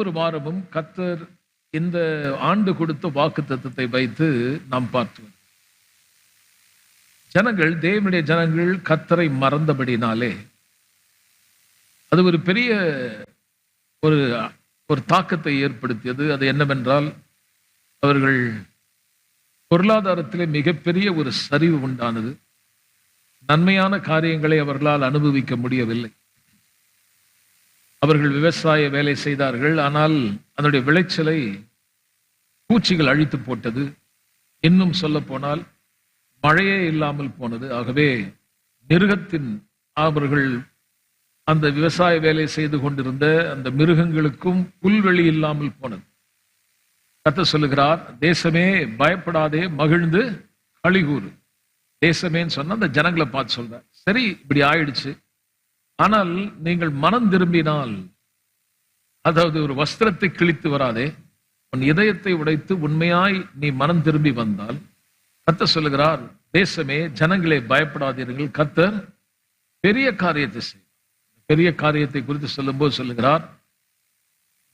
ஒவ்வொரு வாரமும் கர்த்தர் இந்த ஆண்டு கொடுத்த வாக்குத்தத்தத்தை வைத்து நாம் பார்த்தோம். தேவனுடைய ஜனங்கள் கர்த்தரை மறந்தபடினாலே அது ஒரு பெரிய ஒரு ஒரு தாக்கத்தை ஏற்படுத்தியது. அது என்னவென்றால், அவர்கள் பொருளாதாரத்திலே மிகப்பெரிய ஒரு சரிவு உண்டானது. நன்மையான காரியங்களை அவர்களால் அனுபவிக்க முடியவில்லை. அவர்கள் விவசாய வேலை செய்தார்கள், ஆனால் அதனுடைய விளைச்சலை பூச்சிகள் அழித்து போட்டது. இன்னும் சொல்ல போனால் மழையே இல்லாமல் போனது. ஆகவே மிருகத்தின் அவர்கள் அந்த விவசாய வேலை செய்து கொண்டிருந்த அந்த மிருகங்களுக்கும் புல்வெளி இல்லாமல் போனது. கர்த்தர் சொல்லுகிறார், தேசமே பயப்படாதே, மகிழ்ந்து களிகூறு. தேசமேன்னு சொன்ன அந்த ஜனங்களை பார்த்து சொல்றார், சரி இப்படி ஆயிடுச்சு, ஆனால் நீங்கள் மனம் திரும்பினால், அதாவது ஒரு வஸ்திரத்தை கிழித்து வராதே, உன் இதயத்தை உடைத்து உண்மையாய் நீ மனம் திரும்பி வந்தால், கர்த்தர் சொல்லுகிறார், தேசமே ஜனங்களே பயப்படாதீர்கள், கர்த்தர் பெரிய காரியத்தை செய்வார். பெரிய காரியத்தை குறித்து சொல்லும் போது சொல்லுகிறார்,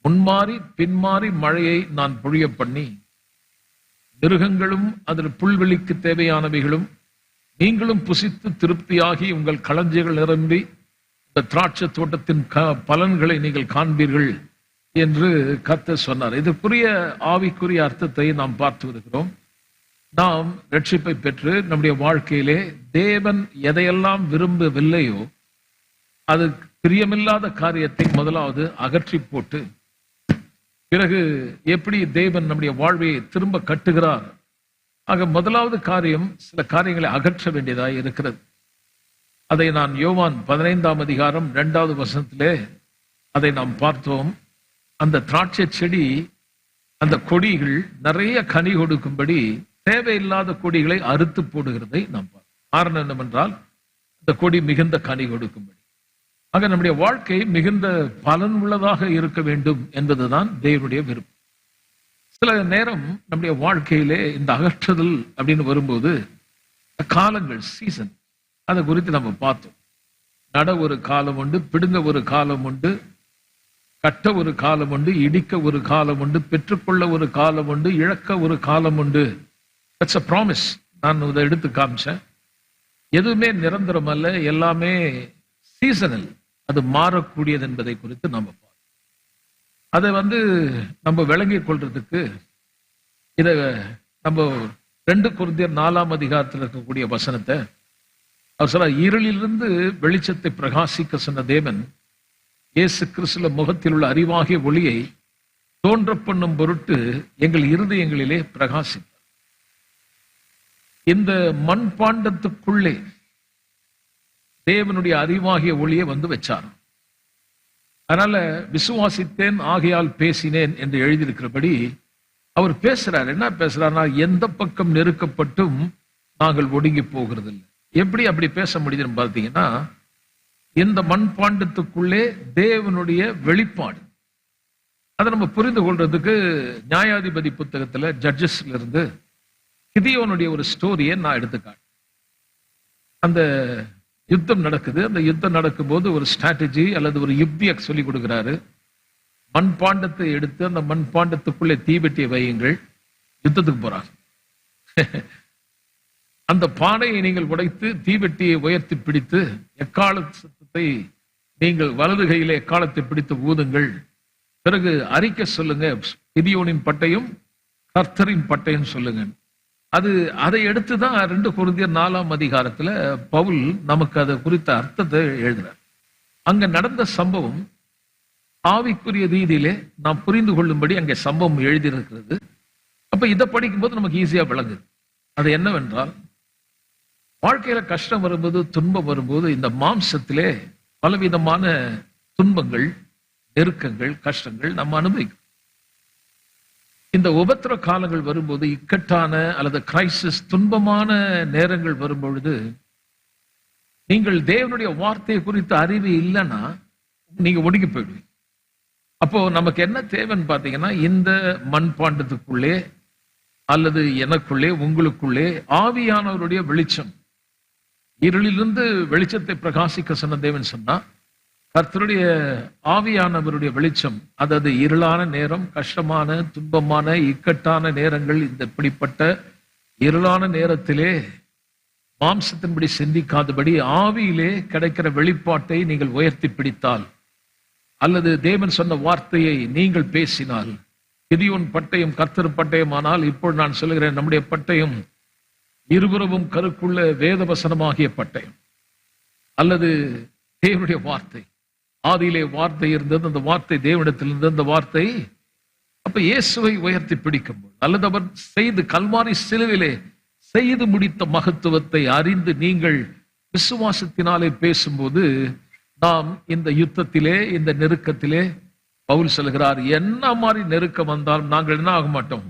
முன்மாறி பின்மாறி மழையை நான் பொழிய பண்ணி, மிருகங்களும் அதில் புல்வெளிக்கு தேவையானவைகளும் நீங்களும் புசித்து திருப்தியாகி உங்கள் களஞ்சியங்கள் நிரம்பி இந்த திராட்சை தோட்டத்தின் பலன்களை நீங்கள் காண்பீர்கள் என்று கர்த்தர் சொன்னார். இதற்குரிய ஆவிக்குரிய அர்த்தத்தை நாம் பார்த்து வருகிறோம். நாம் ரட்சிப்பை பெற்று நம்முடைய வாழ்க்கையிலே தேவன் எதையெல்லாம் விரும்பவில்லையோ அது பிரியமில்லாத காரியத்தை முதலாவது அகற்றி போட்டு, பிறகு எப்படி தேவன் நம்முடைய வாழ்வை திரும்ப கட்டுகிறார். ஆக முதலாவது காரியம், சில காரியங்களை அகற்ற வேண்டியதாக இருக்கிறது. அதை நான் யோவான் 15ஆம் அதிகாரம் 2வது வசனத்திலே அதை நாம் பார்த்தோம். அந்த திராட்சை செடி, அந்த கொடிகள் நிறைய கனி கொடுக்கும்படி தேவையில்லாத கொடிகளை அறுத்து போடுகிறதை நாம் பார்த்தோம். காரணம் என்னவென்றால், அந்த கொடி மிகுந்த கனி கொடுக்கும்படி. ஆக நம்முடைய வாழ்க்கை மிகுந்த பலன் உள்ளதாக இருக்க வேண்டும் என்பதுதான் தேவனுடைய விருப்பம். சில நேரம் நம்முடைய வாழ்க்கையிலே இந்த அகற்றுதல் அப்படின்னு வரும்போது காலங்கள், சீசன், அதை குறித்து நம்ம பார்த்தோம். நட ஒரு காலம் உண்டு, பிடுங்க ஒரு காலம் உண்டு, கட்ட ஒரு காலம் உண்டு, இடிக்க ஒரு காலம் உண்டு, பெற்றுக்கொள்ள ஒரு காலம் உண்டு, இழக்க ஒரு காலம் உண்டு. That's a promise. நான் இதை எடுத்து காமிச்சேன். எதுவுமே நிரந்தரம் அல்ல, எல்லாமே சீசனல், அது மாறக்கூடியது என்பதை குறித்து நம்ம பார்ப்போம். அதை நம்ம விளங்கிக் கொள்றதுக்கு இதை நம்ம 2 கொரிந்தியர் 4ஆம் அதிகாரத்தில் இருக்கக்கூடிய வசனத்தை அவர் சொல்ல, இருளிலிருந்து வெளிச்சத்தை பிரகாசிக்க சொன்ன தேவன் இயேசு கிறிஸ்துவின் முகத்தில் உள்ள அறிவாகிய ஒளியை தோன்ற பண்ணும் பொருட்டு எங்கள் இருதயங்களிலே பிரகாசித்தார். இந்த மண்பாண்டத்துக்குள்ளே தேவனுடைய அறிவாகிய ஒளியை வச்சார். அதனால விசுவாசித்தேன் ஆகையால் பேசினேன் என்று எழுதியிருக்கிறபடி அவர் பேசுறார். என்ன பேசுறாருன்னா, எந்த பக்கம் நெருக்கப்பட்டும் நாங்கள் ஒடுங்கி போகிறதில்லை. எப்படி அப்படி பேச முடியுதுன்னு பார்த்தீங்கன்னா, இந்த மண்பாண்டத்துக்குள்ளே தேவனுடைய வெளிப்பாடு. அதை நம்ம புரிந்து கொள்றதுக்கு நியாயாதிபதி புத்தகத்துல ஜட்ஜஸ்ல இருந்து கிதியோனுடைய ஒரு ஸ்டோரியை நான் எடுத்துக்காட்டேன். அந்த யுத்தம் நடக்குது. அந்த யுத்தம் நடக்கும்போது ஒரு ஸ்ட்ராட்டஜி அல்லது ஒரு யுக்தியை சொல்லி கொடுக்கிறாரு. மண்பாண்டத்தை எடுத்து அந்த மண்பாண்டத்துக்குள்ளே தீவெட்டியை வையுங்கள், யுத்தத்துக்கு போறாங்க. அந்த பானையை நீங்கள் உடைத்து தீவெட்டியை உயர்த்தி பிடித்து எக்கால சத்தத்தை நீங்கள் வலது கையில எக்காலத்தை பிடித்து ஊதுங்கள். பிறகு அறிக்கை சொல்லுங்க, கிதியோனின் பட்டயம் கர்த்தரின் பட்டயம் சொல்லுங்க. அதை எடுத்துதான் 2 கொரிந்தியர் 4ஆம் அதிகாரத்துல பவுல் நமக்கு அதை குறித்த அர்த்தத்தை எழுதுறார். அங்க நடந்த சம்பவம் ஆவிக்குரிய ரீதியிலே நாம் புரிந்து கொள்ளும்படி அங்கே சம்பவம் எழுதியிருக்கிறது. அப்ப இதை படிக்கும்போது நமக்கு ஈஸியா விளங்குது. அது என்னவென்றால், வாழ்க்கையில கஷ்டம் வரும்போது, துன்பம் வரும்போது, இந்த மாம்சத்திலே பலவிதமான துன்பங்கள், நெருக்கங்கள், கஷ்டங்கள் நம்ம அனுபவிக்கும். இந்த உபத்திர காலங்கள் வரும்போது, இக்கட்டான அல்லது கிரைசிஸ், துன்பமான நேரங்கள் வரும்பொழுது, நீங்கள் தேவனுடைய வார்த்தையை குறித்த அறிவு இல்லைன்னா நீங்க ஒடுங்கி போயிடுவீங்க. அப்போ நமக்கு என்ன தேவைன்னு பார்த்தீங்கன்னா, இந்த மண்பாண்டத்துக்குள்ளே அல்லது எனக்குள்ளே உங்களுக்குள்ளே ஆவியானவருடைய வெளிச்சம், இருளிலிருந்து வெளிச்சத்தை பிரகாசிக்க சொன்ன தேவன் சொன்னா, கர்த்தருடைய ஆவியானவருடைய வெளிச்சம், அதாவது இருளான நேரம், கஷ்டமான, துன்பமான, இக்கட்டான நேரங்கள், இந்த இப்படிப்பட்ட இருளான நேரத்திலே மாம்சத்தின்படி சிந்திக்காதபடி ஆவியிலே கிடைக்கிற வெளிப்பாட்டை நீங்கள் உயர்த்தி பிடித்தால், அல்லது தேவன் சொன்ன வார்த்தையை நீங்கள் பேசினால், கிதியோன் பட்டயம் கர்த்தர் பட்டயம். ஆனால் இப்போ நான் சொல்லுகிறேன், நம்முடைய பட்டயம் இருபுறமும் கருக்குள்ள வேத வசனமாகிய பட்டயம், அல்லது தேவனுடைய வார்த்தை. ஆதியிலே வார்த்தை இருந்தது, அந்த வார்த்தை தேவனிடத்தில் இருந்தது. அந்த வார்த்தை அப்ப இயேசுவை உயர்த்தி பிடிக்கும் போது, அல்லது அவர் செய்து கல்வாரி சிலுவிலே செய்து முடித்த மகத்துவத்தை அறிந்து நீங்கள் விசுவாசத்தினாலே பேசும்போது, நாம் இந்த யுத்தத்திலே, இந்த நெருக்கத்திலே, பவுல் சொல்கிறார், என்ன மாதிரி நெருக்கம் வந்தாலும் நாங்கள் என்ன ஆக மாட்டோம்,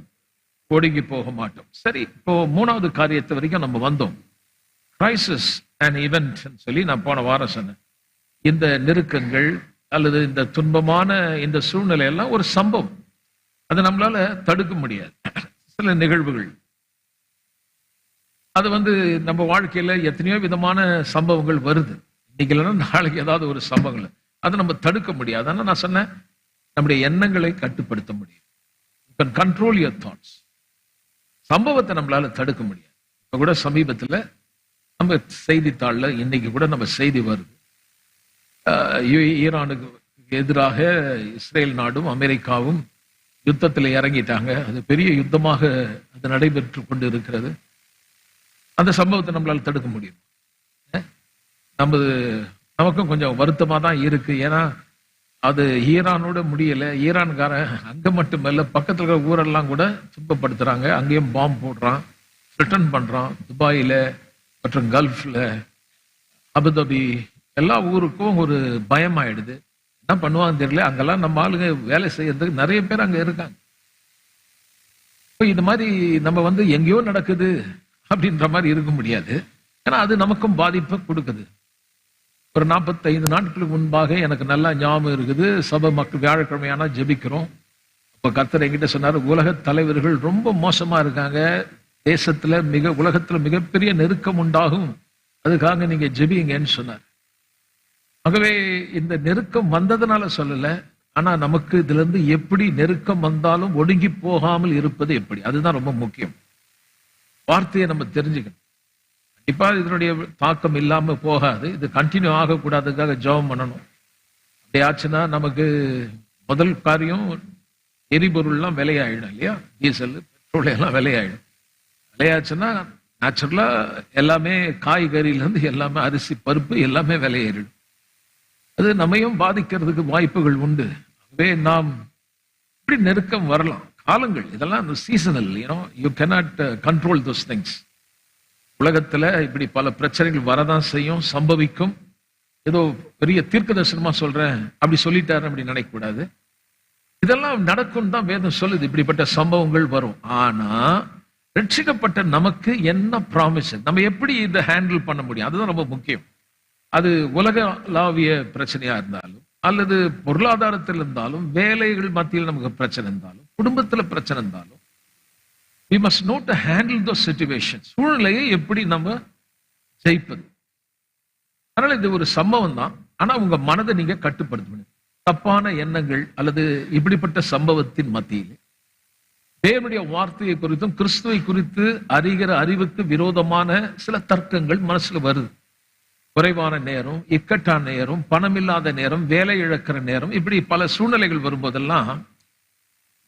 ஒடுங்கி போக மாட்டோம். சரி, இப்போ மூணாவது காரியத்தை வரைக்கும் நம்ம வந்தோம். கிரைசிஸ் அண்ட் இவென்ட் சொல்லி நான் போன வாரம் சொன்னேன். இந்த நெருக்கங்கள் அல்லது இந்த துன்பமான இந்த சூழ்நிலை எல்லாம் ஒரு சம்பவம், அதை நம்மளால தடுக்க முடியாது. சில நிகழ்வுகள் அது நம்ம வாழ்க்கையில எத்தனையோ விதமான சம்பவங்கள் வருது. இன்னைக்கு இல்லைன்னா நாளைக்கு ஏதாவது ஒரு சம்பவங்கள், அதை நம்ம தடுக்க முடியாது. ஆனா நான் சொன்னேன், நம்முடைய எண்ணங்களை கட்டுப்படுத்த முடியும். You can control your thoughts. சம்பவத்தை நம்மளால தடுக்க முடியாது. இப்ப கூட சமீபத்துல நம்ம செய்தித்தாள்ல இன்னைக்கு கூட நம்ம செய்தி வருது, ஈரானுக்கு எதிராக இஸ்ரேல் நாடும் அமெரிக்காவும் யுத்தத்தில் இறங்கிட்டாங்க. அது பெரிய யுத்தமாக அது நடைபெற்று கொண்டு இருக்கிறது. அந்த சம்பவத்தை நம்மளால தடுக்க முடியும். நமக்கும் கொஞ்சம் வருத்தமா தான் இருக்கு. ஏன்னா அது ஈரானோட முடியல. ஈரான்காரன் அங்க மட்டுமல்ல, பக்கத்துல இருக்கிற ஊரெல்லாம் கூட துன்பப்படுத்துறாங்க. அங்கேயும் பாம்பு போடுறான், ரிட்டர்ன் பண்றான். துபாயில மற்றும் கல்ஃப்ல, அபுதாபி, எல்லா ஊருக்கும் ஒரு பயம் ஆயிடுது. என்ன பண்ணுவாங்க தெரியல. அங்கெல்லாம் நம்ம ஆளுங்க வேலை செய்யறதுக்கு நிறைய பேர் அங்க இருக்காங்க. இது மாதிரி நம்ம எங்கேயோ நடக்குது அப்படின்ற மாதிரி இருக்க முடியாது. ஏன்னா அது நமக்கும் பாதிப்பை கொடுக்குது. ஒரு 45 நாட்களுக்கு முன்பாக எனக்கு நல்லா ஞாபகம் இருக்குது. சபை மக்கள் வியாழக்கிழமையானா ஜெபிக்கிறோம். அப்ப கர்த்தர் என்கிட்ட சொன்னாரு, உலக தலைவர்கள் ரொம்ப மோசமா இருக்காங்க, தேசத்துல உலகத்துல மிகப்பெரிய நெருக்கம் உண்டாகும், அதுக்காக நீங்க ஜெபிங்கன்னு சொன்னார். ஆகவே இந்த நெருக்கம் வந்ததுனால சொல்லல, ஆனா நமக்கு இதுல இருந்து எப்படி நெருக்கம் வந்தாலும் ஒடுங்கி போகாமல் இருப்பது எப்படி, அதுதான் ரொம்ப முக்கியம். வார்த்தையை நம்ம தெரிஞ்சுக்கணும். கண்டிப்பா இதனுடைய தாக்கம் இல்லாம போகாது. இது கண்டினியூ ஆகக்கூடாதுக்காக ஜெபம் பண்ணணும். அப்படி ஆச்சுன்னா நமக்கு முதல் காரியம், எரிபொருள்லாம் விலையாயிடும் இல்லையா, டீசல், பெட்ரோல் எல்லாம் விலையாயிடும். விலையாச்சுன்னா நேச்சுரலா எல்லாமே, காய்கறியில இருந்து எல்லாமே, அரிசி பருப்பு எல்லாமே விலையேறிடும். அது நம்மையும் பாதிக்கிறதுக்கு வாய்ப்புகள் உண்டு. ஆகவே நாம் இப்படி நெருக்கம் வரலாம். காலங்கள் இதெல்லாம் seasonal, you cannot control those things. உலகத்துல இப்படி பல பிரச்சனைகள் வரதான் செய்யும், சம்பவிக்கும். ஏதோ பெரிய தீர்க்க தரிசனமா சொல்றேன் அப்படி சொல்லிட்டாரு அப்படி நினைக்க கூடாது. இதெல்லாம் நடக்கும் தான் வேதம் சொல்லுது. இப்படிப்பட்ட சம்பவங்கள் வரும். ஆனா ரட்சிக்கப்பட்ட நமக்கு என்ன ப்ராமிஸ், நம்ம எப்படி இதை ஹேண்டில் பண்ண முடியும், அதுதான் ரொம்ப முக்கியம். அது உலகளாவிய பிரச்சனையா இருந்தாலும், அல்லது பொருளாதாரத்தில் இருந்தாலும், வேலைகள் மத்தியில் நமக்கு பிரச்சனை இருந்தாலும், குடும்பத்துல பிரச்சனை இருந்தாலும், we must know to handle those situations. சூழ்நிலையை எப்படி நம்ம ஜெயிப்பது. அதனால இது ஒரு சம்பவம் தான். ஆனா உங்க மனதை நீங்க கட்டுப்படுத்தணும். தப்பான எண்ணங்கள் அல்லது இப்படிப்பட்ட சம்பவத்தின் மத்தியில் தேவனுடைய வார்த்தையை குறித்தும் கிறிஸ்துவை குறித்து அறிகிற அறிவுக்கு விரோதமான சில தர்க்கங்கள் மனசுல வருது. குறைவான நேரம், இக்கட்டான நேரம், பணம் இல்லாத நேரம், வேலை இழக்கிற நேரம், இப்படி பல சூழ்நிலைகள் வரும்போதெல்லாம்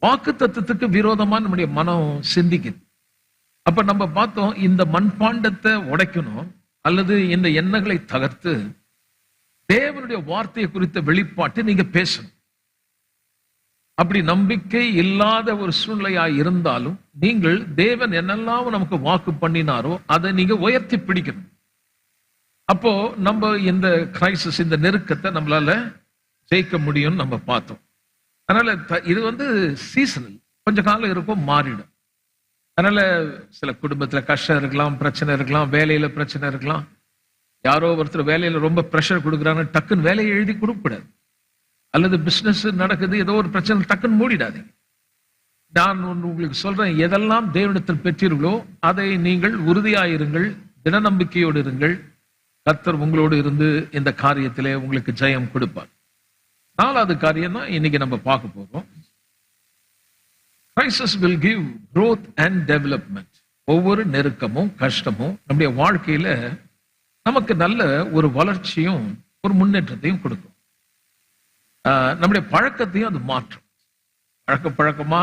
வாக்கு தத்துவத்துக்கு விரோதமா நம்முடைய மனம் சிந்திக்குது. அப்ப நம்ம பார்த்தோம், இந்த மண்பாண்டத்தை உடைக்கணும் அல்லது இந்த எண்ணங்களை தகர்த்து தேவனுடைய வார்த்தையை குறித்த வெளிப்பாட்டை நீங்க பேசணும். அப்படி நம்பிக்கை இல்லாத ஒரு சூழ்நிலையா இருந்தாலும் நீங்கள் தேவன் என்னெல்லாம் நமக்கு வாக்கு பண்ணினாரோ அதை நீங்க உயர்த்தி பிடிக்கணும். அப்போ நம்ம இந்த கிரைசிஸ், இந்த நெருக்கத்தை நம்மளால ஜெயிக்க முடியும் நம்ம பார்த்தோம். அதனால இது சீசனல், கொஞ்ச காலம் இருக்கும், மாறிடும். அதனால சில குடும்பத்துல கஷ்டம் இருக்கலாம், பிரச்சனை இருக்கலாம், வேலையில பிரச்சனை இருக்கலாம். யாரோ ஒருத்தர் வேலையில ரொம்ப ப்ரெஷர் கொடுக்குறாங்க, டக்குன்னு வேலையை எழுதி கொடுக்க கூடாது. அல்லது பிசினஸ் நடக்குது, ஏதோ ஒரு பிரச்சனை, டக்குன்னு மூடிடாதீங்க. நான் உங்களுக்கு சொல்றேன், எதெல்லாம் தேவனிடத்தில் பெற்றீர்களோ அதை நீங்கள் உறுதியாயிருங்கள், திட நம்பிக்கையோடு இருங்கள். கர்த்தர் உங்களோடு இருந்து இந்த காரியத்திலே உங்களுக்கு ஜெயம் கொடுப்பார். 4வது காரியம் தான் இன்னைக்கு நம்ம பார்க்க போறோம். Crisis will give growth and development. ஒவ்வொரு நெருக்கமும் கஷ்டமும் நம்முடைய வாழ்க்கையில நமக்கு நல்ல ஒரு வளர்ச்சியும் ஒரு முன்னேற்றத்தையும் கொடுக்கும். நம்முடைய பழக்கத்தையும் அது மாற்றும். பழக்கமா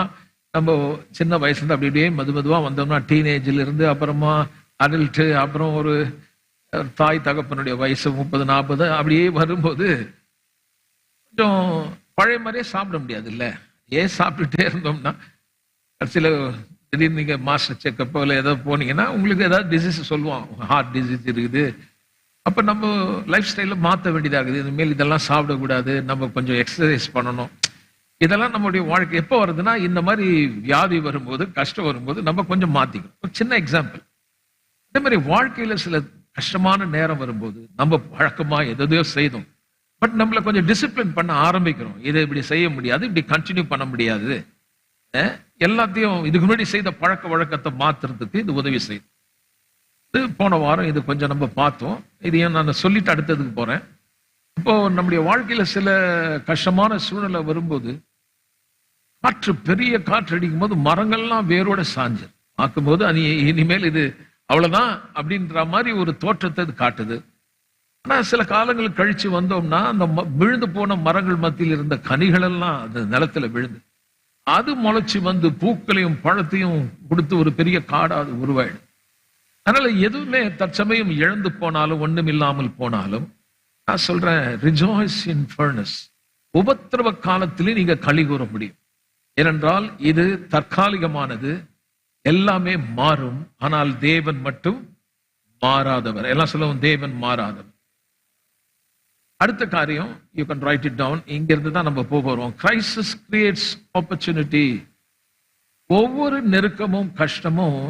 நம்ம சின்ன வயசுல இருந்து அப்படி அப்படியே மெதுவா வந்தோம்னா டீனேஜ்ல இருந்து அப்புறமா அடல்ட், அப்புறம் ஒரு தாய் தகப்பனுடைய வயசு 30-40 அப்படியே வரும்போது கொஞ்சம் பழைய மாதிரியே சாப்பிட முடியாது இல்ல. ஏன் சாப்பிட்டுட்டே இருந்தோம்னா சில திடீர்னு நீங்க மாஸ்டர் செக்கப் இல்லை ஏதாவது போனீங்கன்னா உங்களுக்கு ஏதாவது டிசீஸ் சொல்லுவான், ஹார்ட் டிசீஸ் இருக்குது. அப்ப நம்ம லைஃப் ஸ்டைல மாற்ற வேண்டியதா இருக்குது. இனிமேல் இதெல்லாம் சாப்பிடக்கூடாது, நம்ம கொஞ்சம் எக்ஸசைஸ் பண்ணணும். இதெல்லாம் நம்மளுடைய வாழ்க்கை எப்போ வருதுன்னா இந்த மாதிரி வியாதி வரும்போது, கஷ்டம் வரும்போது நம்ம கொஞ்சம் மாத்திக்கணும். ஒரு சின்ன எக்ஸாம்பிள், இதே மாதிரி வாழ்க்கையில சில கஷ்டமான நேரம் வரும்போது நம்ம வழக்கமா எதையோ செய்தோம், பட் நம்மள கொஞ்சம் டிசிப்ளின் பண்ண ஆரம்பிக்கிறோம். இதை இப்படி செய்ய முடியாது, இப்படி கண்டினியூ பண்ண முடியாது, எல்லாத்தையும் இதுக்கு முன்னாடி செய்த பழக்க வழக்கத்தை மாத்துறதுக்கு இது உதவி செய்யுது. இது போன வாரம் இது கொஞ்சம் நம்ம பார்த்தோம். இதையும் நான் சொல்லிட்டு அடுத்ததுக்கு போறேன். இப்போ நம்முடைய வாழ்க்கையில சில கஷ்டமான சூழ்நிலை வரும்போது, காற்று பெரிய காற்று அடிக்கும் போது மரங்கள்லாம் வேரோட சாஞ்சு பார்க்கும்போது இனிமேல் இது அவ்வளவுதான் அப்படின்ற மாதிரி ஒரு தோற்றத்தை இது காட்டுது. ஆனா சில காலங்கள் கழிச்சு வந்தோம்னா அந்த விழுந்து போன மரங்கள் மத்தியில் இருந்த கனிகள் எல்லாம் அந்த நிலத்துல விழுந்து அது முளைச்சு வந்து பூக்களையும் பழத்தையும் கொடுத்து ஒரு பெரிய காடா அது உருவாயிடும். அதனால எதுவுமே தற்சமயம் இழந்து போனாலும் ஒண்ணும் இல்லாமல் போனாலும் நான் சொல்றேன், ரிஜாய்ஸ் இன் ஃபர்னஸ். உபத்திரவ காலத்திலே நீங்க களி கூற முடியும். ஏனென்றால் இது தற்காலிகமானது, எல்லாமே மாறும். ஆனால் தேவன் மட்டும் மாறாதவர். எல்லாம் சொல்லுவோம், தேவன் மாறாதவர். அடுத்த காரியம், you can write it down. இங்க இருந்து தான் நம்ம போகிறோம். Crisis creates opportunity. ஒவ்வொரு நெருக்கமும் கஷ்டமும்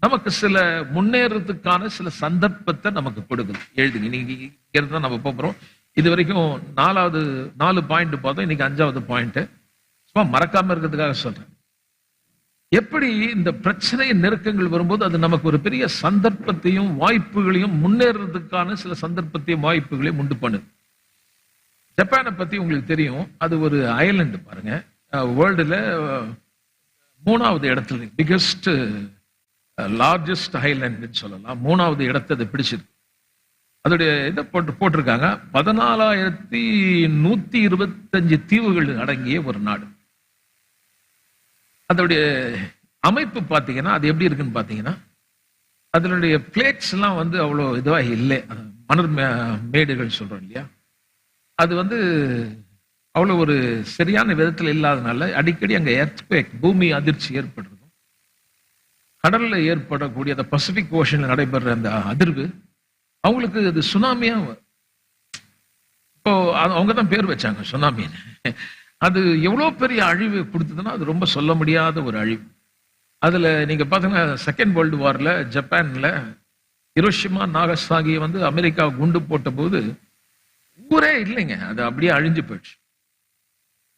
நமக்கு சில முன்னேறதுக்கான சில சந்தர்ப்பத்தை நமக்கு கொடுக்குது. எழுதுங்க, நீங்க இங்க இருந்து தான் நம்ம போகிறோம். இது வரைக்கும் 4 பாயிண்ட் பார்த்தோம், இன்னைக்கு 5வது பாயிண்ட். சும்மா மறக்காம இருக்கிறதுக்காக சொல்றேன். எப்படி இந்த பிரச்சனை நெருக்கங்கள் வரும்போது அது நமக்கு ஒரு பெரிய சந்தர்ப்பத்தையும் வாய்ப்புகளையும் முன்னேறதுக்கான சில சந்தர்ப்பத்தையும் வாய்ப்புகளையும் உண்டு பண்ணுது. ஜப்பானை பத்தி உங்களுக்கு தெரியும், அது ஒரு ஐலண்ட் பாருங்க, வேர்ல்டுல 3வது இடத்துல பிகெஸ்ட் லார்ஜஸ்ட் ஐலண்ட் சொல்லலாம். 3வது இடத்தை அது பிடிச்சிருக்கு. அதோடைய இதை போட்டிருக்காங்க, 14,125 தீவுகள் அடங்கிய ஒரு நாடு. அதோடைய அமைப்பு பார்த்தீங்கன்னா அது எப்படி இருக்குன்னு பார்த்தீங்கன்னா, அதனுடைய பிளேட்ஸ் எல்லாம் வந்து அவ்வளோ இதுவா இல்லை. மணல் மேடுகள் சொல்றோம் இல்லையா, அது வந்து அவ்வளோ ஒரு சரியான விதத்தில் இல்லாதனால அடிக்கடி அங்கே எர்த்குவேக், பூமி அதிர்ச்சி ஏற்படுறதும், கடல்ல ஏற்படக்கூடிய அந்த பசிபிக் ஓஷன்ல நடைபெற அந்த அதிர்வு அவங்களுக்கு அது சுனாமியா. இப்போ அவங்க தான் பேர் வச்சாங்க சுனாமின்னு. அது எவ்வளவு பெரிய அழிவு கொடுத்ததுன்னா அது ரொம்ப சொல்ல முடியாத ஒரு அழிவு. அதுல நீங்க பாத்தீங்கன்னா செகண்ட் வேர்ல்டு வார்ல ஜப்பான்ல ஹிரோஷிமா நாகசாகியை வந்து அமெரிக்கா குண்டு போட்ட போது ஊரே இல்லைங்க, அது அப்படியே அழிஞ்சு போயிடுச்சு.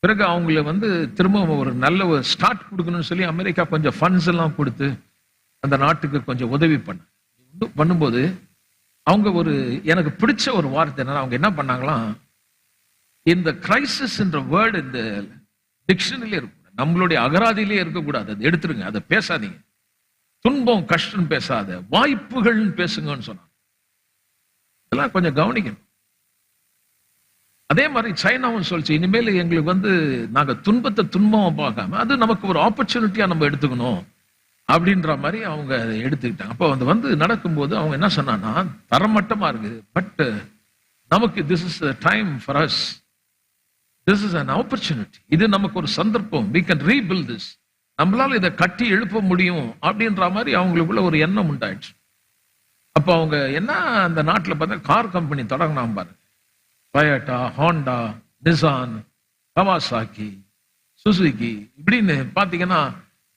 பிறகு அவங்கள வந்து திரும்ப ஒரு நல்ல ஒரு ஸ்டார்ட் கொடுக்கணும்னு சொல்லி அமெரிக்கா கொஞ்சம் ஃபண்ட்ஸ் எல்லாம் கொடுத்து அந்த நாட்டுக்கு கொஞ்சம் உதவி பண்ணும்போது அவங்க ஒரு எனக்கு பிடிச்ச ஒரு வார்த்தை என்னன்னா, அவங்க என்ன பண்ணாங்களாம், இந்த கிரைசிஸ் என்ற வேர்டு இந்த டிக்ஷனரியிலே இருக்கும், நம்மளுடைய அகராதியிலே இருக்கக்கூடாது, அதை எடுத்துருங்க, அதை பேசாதீங்க. துன்பம் கஷ்டம் பேசாத, வாய்ப்புகள் பேசுங்கன்னு சொன்னாங்க. இதெல்லாம் கொஞ்சம் கவனிக்கணும். அதே மாதிரி சைனாவும் சொல்லிச்சு, இனிமேல் எங்களுக்கு வந்து நாங்க துன்பத்தை துன்பமா பார்க்காம அது நமக்கு ஒரு ஆப்பர்ச்சுனிட்டியா நம்ம எடுத்துக்கணும் அப்படின்ற மாதிரி அவங்க எடுத்துக்கிட்டாங்க. அப்போ வந்து நடக்கும்போது அவங்க என்ன சொன்னான்னா, தரமட்டமா இருக்கு, பட் நமக்கு this is time for us, this is an opportunity. இது நமக்கு ஒரு சந்தர்ப்பம், we can rebuild this. நம்மளால இதை கட்டி எழுப்ப முடியும் அப்படின்ற மாதிரி அவங்களுக்குள்ள ஒரு எண்ணம் உண்டாயிடுச்சு. அப்போ அவங்க என்ன அந்த நாட்டில் பார்த்தா கார் கம்பெனி தொடங்கினாம பாருங்க, Toyota, Honda, Nissan, Kawasaki, Suzuki, இப்படின்னு பார்த்தீங்கன்னா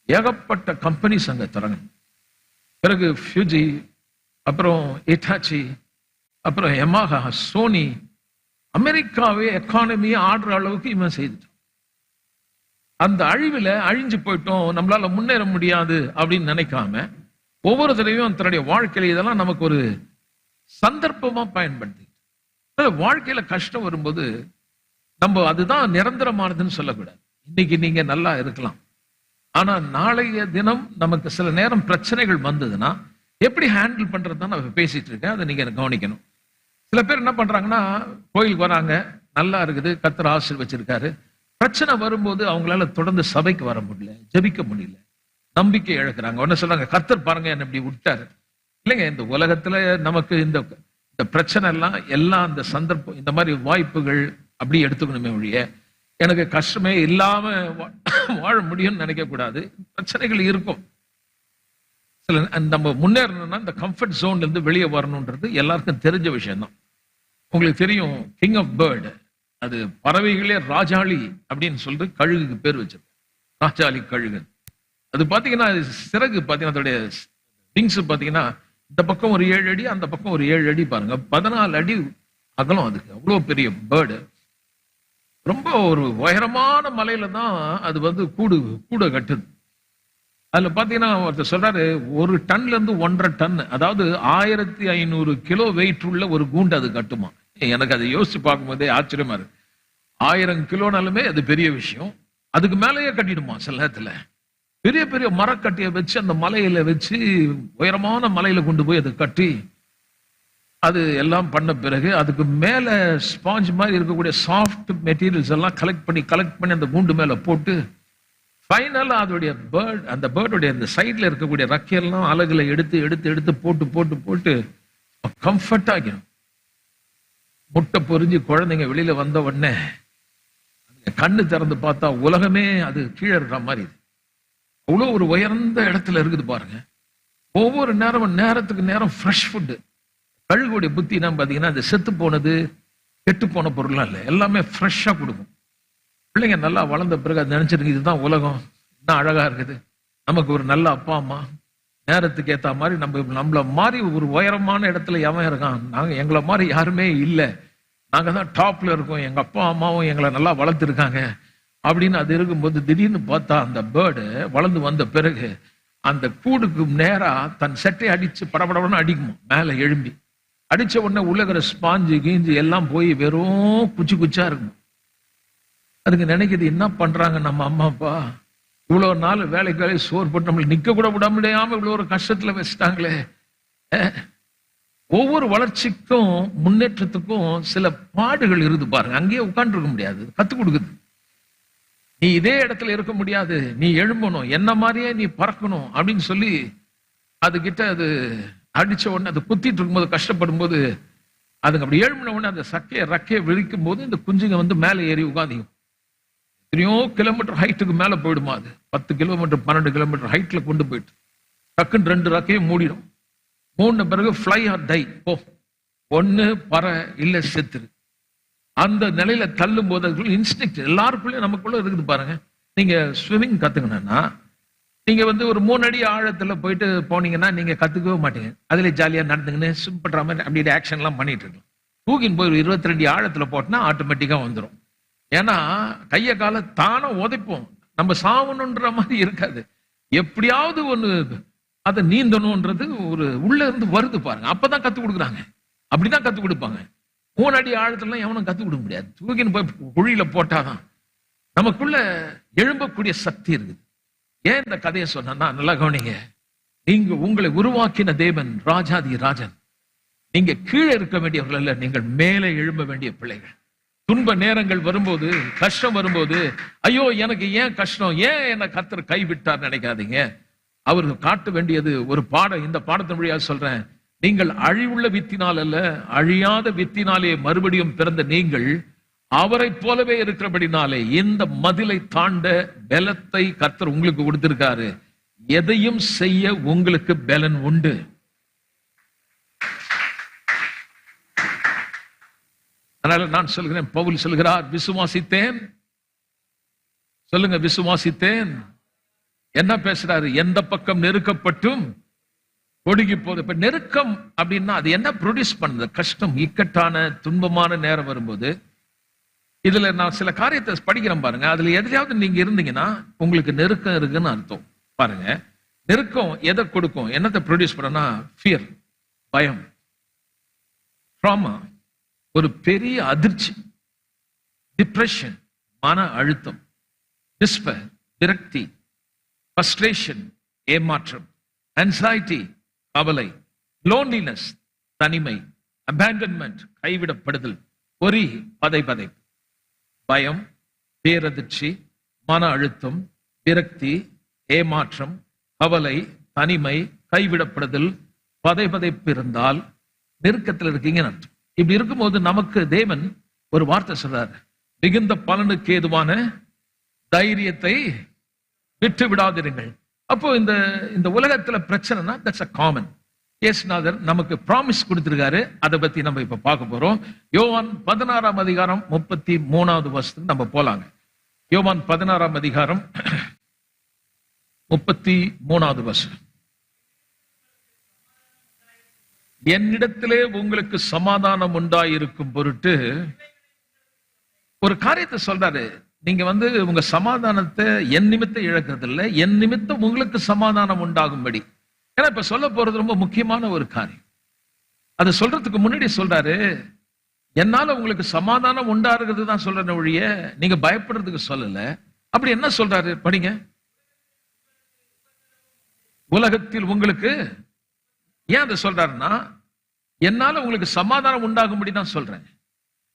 ஏகப்பட்ட கம்பெனிஸ் அங்க தொடங்க. பிறகு ஃபியூஜி, அப்புறம் இட்டாச்சி, அப்புறம் யமாஹா, சோனி, அமெரிக்காவே எக்கானமியை ஆடுற அளவுக்கு இவன் செய்துட்டான். அந்த அழிவுல அழிஞ்சு போயிட்டோம், நம்மளால முன்னேற முடியாது அப்படின்னு நினைக்காம ஒவ்வொரு தடவையும் தன்னுடைய வாழ்க்கையில இதெல்லாம் நமக்கு ஒரு சந்தர்ப்பமா பயன்படுத்தி. வாழ்க்கையில கஷ்டம் வரும்போது நம்ம அதுதான் நிரந்தரமானதுன்னு சொல்லக்கூடாது. இன்னைக்கு நீங்க நல்லா இருக்கலாம், ஆனா நாளைய தினம் நமக்கு சில நேரம் பிரச்சனைகள் வந்ததுன்னா எப்படி ஹேண்டில் பண்றதுதான் நான் பேசிட்டு இருக்கேன். அதை நீங்க கவனிக்கணும். சில பேர் என்ன பண்றாங்கன்னா, கோயிலுக்கு வராங்க, நல்லா இருக்குது, கர்த்தர் ஆசீர்வச்சிருக்காரு. பிரச்சனை வரும்போது அவங்களால தொடர்ந்து சபைக்கு வர முடியல, ஜெபிக்க முடியல, நம்பிக்கை இழக்கிறாங்க. உடனே சொல்றாங்க, கர்த்தர் பாருங்க என்ன இப்படி விட்டாரு. இல்லைங்க, இந்த உலகத்துல நமக்கு இந்த பிரச்சனை எல்லாம் அந்த சந்தர்ப்பம், இந்த மாதிரி வாய்ப்புகள் அப்படி எடுத்துக்கணுமே ஒழிய எனக்கு கஷ்டமே இல்லாம வாழ முடியும்னு நினைக்க கூடாது. பிரச்சனைகள் இருக்கும். சில நம்ம முன்னேறணும்னா இந்த கம்ஃபர்ட் ஜோன்ல இருந்து வெளியே வரணும்ன்றது எல்லாருக்கும் தெரிஞ்ச விஷயம் தான். உங்களுக்கு தெரியும், கிங் ஆஃப் பேர்டு, அது பறவைகளே ராஜாளி அப்படின்னு சொல்லிட்டு கழுகுக்கு பேர் வச்சிருக்கு. ராஜாளி கழுகு. அது பாத்தீங்கன்னா சிறகு பாத்தீங்கன்னா அதோடைய விங்ஸ் பாத்தீங்கன்னா இந்த பக்கம் ஒரு 7 அடி, அந்த பக்கம் ஒரு 7 அடி, பாருங்க 14 அடி அகலம். அதுக்கு அவ்வளவு பெரிய பேர்டு. ரொம்ப ஒரு உயரமான மலையில தான் அது வந்து கூட கட்டுது. அதுல பாத்தீங்கன்னா ஒருத்தர் சொல்றாரு, 1 டன்ல இருந்து 1.5 டன், அதாவது 1500 கிலோ வெயிட் உள்ள ஒரு கூண்டு அது கட்டுமா. எனக்கு அதை யோசிச்சு பார்க்கும்போதே ஆச்சரியமா இருக்கு. 1000 கிலோனாலுமே அது பெரிய விஷயம். அதுக்கு மேலேயே கட்டிடுமா சில நேரத்துல. பெரிய பெரிய மரக்கட்டியை வச்சு அந்த மலையில வச்சு உயரமான மலையில கொண்டு போய் அதை கட்டி அது எல்லாம் பண்ண பிறகு அதுக்கு மேல ஸ்பாஞ்ச் மாதிரி இருக்கக்கூடிய சாஃப்ட் மெட்டீரியல்ஸ் எல்லாம் கலெக்ட் பண்ணி அந்த கூண்டு மேல போட்டு ஃபைனலா அதோடைய அந்த பேர்டுடைய அந்த சைட்ல இருக்கக்கூடிய ரக்கையெல்லாம் அலகுல எடுத்து போட்டு கம்ஃபர்ட் ஆகிடும். முட்டை பொரிஞ்சு குழந்தைங்க வெளியில வந்த உடனே கண்ணு திறந்து பார்த்தா உலகமே அது கீழே இருக்கிற மாதிரி. அவ்வளவு ஒரு உயர்ந்த இடத்துல இருக்குது பாருங்க. ஒவ்வொரு நேரத்துக்கு நேரம் ஃப்ரெஷ் ஃபுட்டு. கழுகுடைய புத்தி என்ன பாத்தீங்கன்னா, அது செத்து போனது கெட்டு போன பொருள்லாம் இல்லை, எல்லாமே ஃப்ரெஷ்ஷா கொடுக்கும். பிள்ளைங்க நல்லா வளர்ந்த பிறகு அது நினைச்சிருக்கு, இதுதான் உலகம், என்ன அழகா இருக்குது, நமக்கு ஒரு நல்ல அப்பா அம்மா, நேரத்துக்கு ஏத்த மாதிரி நம்மள மாதிரி ஒரு உயரமான இடத்துல எவன் இருக்கான், எங்களை மாதிரி யாருமே இல்லை, நாங்க தான் டாப்ல இருக்கோம், எங்க அப்பா அம்மாவும் எங்களை நல்லா வளர்த்துருக்காங்க அப்படின்னு அது இருக்கும்போது திடீர்னு பார்த்தா அந்த பேர்டு வளர்ந்து வந்த பிறகு அந்த கூடுக்கு நேரா தன் செட்டை அடிச்சு படபடன்னு அடிக்குமா. மேல எழும்பி அடிச்ச உடனே உள்ளகிற ஸ்பாஞ்சு கீஞ்சு எல்லாம் போய் வெறும் குச்சா இருக்கும். அதுக்கு நினைக்குது, என்ன பண்றாங்க நம்ம அம்மா அப்பா, இவ்வளவு நாள் வேலைக்கு சோறு போட்டு நம்மளுக்கு நிக்க கூட விட முடியாம இவ்வளவு ஒரு கஷ்டத்துல வச்சுட்டாங்களே. ஒவ்வொரு வளர்ச்சிக்கும் முன்னேற்றத்துக்கும் சில பாடுகள் இருந்து பாருங்க. அங்கேயே உட்கார்ந்து இருக்க முடியாது, கத்துக் கொடுக்குது. நீ இதே இடத்துல இருக்க முடியாது, நீ எழும்பணும், என்ன மாதிரியே நீ பறக்கணும் அப்படின்னு சொல்லி அதுகிட்ட அது அடிச்ச உடனே அது குத்திட்டு இருக்கும்போது கஷ்டப்படும் போது அதுக்கு அப்படி எழும்பின உடனே அந்த ரக்கையை விழிக்கும் போது இந்த குஞ்சுங்க வந்து மேலே ஏறி உட்காந்துக்கும். எத்தனையோ கிலோமீட்டர் ஹைட்டுக்கு மேல போயிடுமா. அது 10 கிலோமீட்டர் 12 கிலோமீட்டர் ஹைட்ல கொண்டு போயிட்டு டக்குன்னு 2 ரக்கையும் மூடிடும். மூடின பிறகு ஃப்ளை ஆர் டை, போ, ஒண்ணு பற இல்ல செத்துரு. அந்த நிலையில தள்ளும் போது அதுக்குள்ள இன்ஸ்டிங்க்ட் எல்லாருக்குள்ளயும் நமக்குள்ள இருக்குது பாருங்க. நீங்க ஸ்விமிங் கத்துக்கணும்னா நீங்க வந்து ஒரு 3 அடி ஆழத்துல போயிட்டு போனீங்கன்னா நீங்க கத்துக்கவே மாட்டீங்க. அதுல ஜாலியா நடந்துங்கன்னு ஸ்விம் பண்ற மாதிரி அப்படி ஆக்ஷன் எல்லாம் பண்ணிட்டு இருக்கோம். தூக்கின்னு போய் 22 அடி ஆழத்துல போட்டோம்னா ஆட்டோமேட்டிக்கா வந்துடும். ஏன்னா கைய கால தானே உதைப்போம், நம்ம சாவணுன்ற மாதிரி இருக்காது. எப்படியாவது ஒண்ணு அதை நீந்தணும்ன்றது ஒரு உள்ள இருந்து வருது பாருங்க. அப்பதான் கத்து கொடுக்குறாங்க, அப்படிதான் கத்து கொடுப்பாங்க. 3 அடி ஆழத்துல எவனும் கத்து கொடுக்க முடியாது. தூக்கின்னு போய் குழியில போட்டாதான் நமக்குள்ள எழும்பக்கூடிய சக்தி இருக்குது. ஏன் இந்த கதையை சொன்னா, நல்லா கவனிங்க. நீங்க உங்களை உருவாக்கின தேவன் ராஜாதி ராஜன். நீங்க கீழே இருக்க வேண்டியவர்கள் அல்ல, நீங்கள் மேலே எழும்ப வேண்டிய பிள்ளைகள். துன்ப நேரங்கள் வரும்போது, கஷ்டம் வரும்போது, ஐயோ எனக்கு ஏன் கஷ்டம், ஏன் என்ன கர்த்தர் கைவிட்டார் நினைக்காதீங்க. அவருக்கு காட்ட வேண்டியது ஒரு பாடம். இந்த பாடத்தின் வழியாக சொல்றேன், நீங்கள் அழிவுள்ள வித்தினால் அல்ல, அழியாத வித்தினாலே மறுபடியும் பிறந்த நீங்கள் அவரை போலவே இருக்கிறபடினாலே இந்த மதிலை தாண்ட பலத்தை கர்த்தர் உங்களுக்கு கொடுத்திருக்காரு. எதையும் செய்ய உங்களுக்கு பலன் உண்டு. அதனால நான் சொல்கிறேன், பவுல் சொல்கிறார், விசுவாசித்தேன். சொல்லுங்க, விசுவாசித்தேன். என்ன பேசுறாரு? எந்த பக்கம் நெருக்கப்பட்டும் ஒடுங்கி போகுது. இப்ப நெருக்கம் அப்படின்னா அது என்ன ப்ரொடியூஸ் பண்ணுது? கஷ்டம், இக்கட்டான துன்பமான நேரம் வரும்போது இதுல நான் சில காரியத்தை படிக்கிறேன் பாருங்க. அதுல எதுலையாவது நீங்க இருந்தீங்கன்னா உங்களுக்கு நெருக்கம் இருக்குன்னு அர்த்தம். பாருங்க, நெருக்கம் எதை கொடுக்கும், என்னத்தை ப்ரொடியூஸ் பண்ணா? ஃபியர், பயம். ட்ராமா, ஒரு பெரிய அதிர்ச்சி, டிப்ரெஷன், மன அழுத்தம், டிஸ்பேர், விரக்தி, ஃப்ரஸ்ட்ரேஷன், ஏமாற்றம், ஆன்சைட்டி, கவலை, லோன்லினஸ், தனிமை, அபேண்டன்மெண்ட், கைவிடப்படுதல், பொறி, பதைபதைப்பு, பயம், பேரதிர்ச்சி, மன அழுத்தம், விரக்தி, ஏமாற்றம், கவலை, தனிமை, கைவிடப்படுதல், பதைபதைப்பு இருந்தால் நெருக்கத்தில் இருக்கீங்க அர்த்தம். இப்படி இருக்கும்போது நமக்கு தேவன் ஒரு வார்த்தை சொல்றாரு, மிகுந்த பலனுக்கு ஏதுவான தைரியத்தை விட்டு விடாதிருங்கள். அப்போ இந்த உலகத்துல பிரச்சனைனா தட்ஸ் a common. இயேசுநாதர் நமக்கு ப்ராமிஸ் கொடுத்திருக்காரு. அதை பத்தி நம்ம இப்ப பார்க்க போறோம். யோவான் 16ஆம் அதிகாரம் 33வது வசனத்துக்கு நம்ம போலாங்க. யோவான் 16ஆம் அதிகாரம் 33வது வசனம். என்னிடத்திலே உங்களுக்கு சமாதானம் உண்டாயிருக்கும் பொருட்டு ஒரு காரியத்தை சொல்றாரு. நீங்க உங்க சமாதானத்தை என் நிமித்தம் இழக்கிறது இல்லை, என் நிமித்தம் உங்களுக்கு சமாதானம் உண்டாகும்படி. ஏன்னா இப்ப சொல்ல போறது ரொம்ப முக்கியமான ஒரு காரியம். அதை சொல்றதுக்கு முன்னாடி சொல்றாரு, என்னால உங்களுக்கு சமாதானம் உண்டாகிறது தான் சொல்றேன் ஒழிய நீங்க பயப்படுறதுக்கு சொல்லல. அப்படி என்ன சொல்றாரு படிங்க. உலகத்தில் உங்களுக்கு, ஏன் அதை சொல்றாருன்னா, என்னால உங்களுக்கு சமாதானம் உண்டாகும்படி தான் சொல்றேன்.